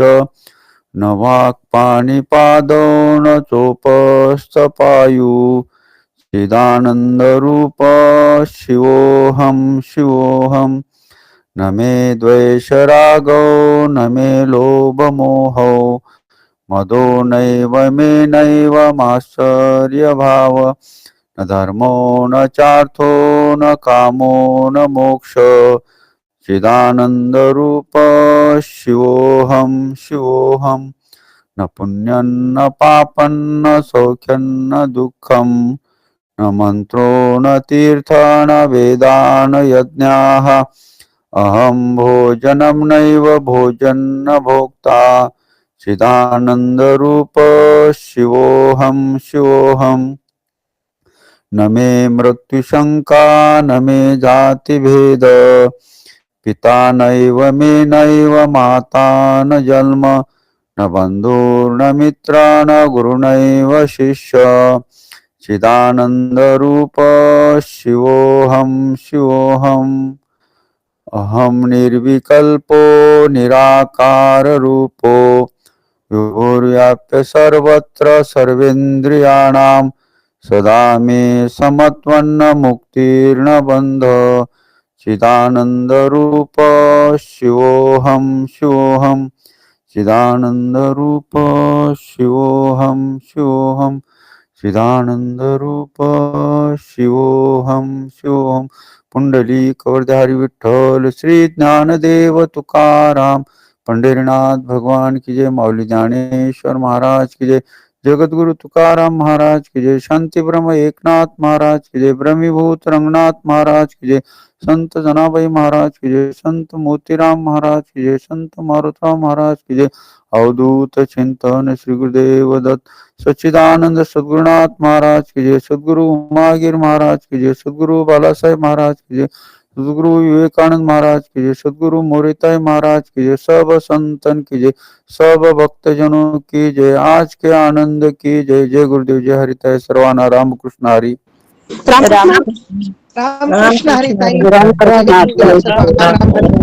न वाक्पाणिपादो न चोपस्थपायु. चिदानन्दरूप शिवोऽहं शिवोऽहं. न मे द्वेषरागो न मे लोभमोहो, मदो नैव मे नैव मात्सर्यभाव. न धर्मो न चार्थो न कामो न मोक्ष. चिदानन्दरूप शिवोऽहं शिवोऽहं. न पुण्यं न पापं न सौख्यं न दुःखं, न मन्त्रो न तीर्थ न वेदा न यज्ञाः. अहं भोजनं नैव भोजन न भोक्ता. चिदानन्दरूप शिवोऽहं शिवोऽहं. न मे मृत्युशङ्का न मे जातिभेद, पिता नैव मे नैव माता न जन्म, न बन्धुर्न मित्र न गुरुनैव शिष्य. चिदानन्दरूप शिवोऽहं शिवोऽहम्. अहं निर्विकल्पो निराकाररूपो, विभुर्व्याप्य सर्वत्र सर्वेन्द्रियाणां. सदा मे समत्वन्न मुक्तिर्न बन्ध. चिदानन्दरूप शिवोऽहं शिवोऽहं. चिदानन्दरूप शिवोऽहं शिवोऽहं. चिदानन्दरूप शिवोऽहं शिवोऽहं. पुंडलिक वरदारी विठ्ठल श्री ज्ञानदेव तुकाराम पंढरीनाथ भगवान की जय, माऊली ज्ञानेश्वर महाराज की जय, जगद्गुरु तुकाराम महाराज की जय, शांती ब्रह्म एकनाथ महाराज की जय, ब्रह्मीभूत रंगनाथ महाराज की जय, संत जनाबाई महाराज की जय, संत मोतीराम महाराज की जय, संत मारुतराव महाराज की जय, अवधूत चिंतन श्री गुरुदेव दत्त, सच्चिदानंद सद्गुरुनाथ महाराज की जय, सद्गुरु उमागिर महाराज की जय, सद्गुरु बालासाहेब महाराज की जय, सद्गुरु विवेकानंद महाराज की जय, सद्गुरु मोरेताई महाराज की जय, सब संतन की जय, सब भक्तजनों की जय, आज के आनंद की जय। जय गुरुदेव, जय हरिताई, सर्वांना रामकृष्ण हरी। रामकृष्ण हरी ताई. रामकृष्ण रामकृष्ण हरी.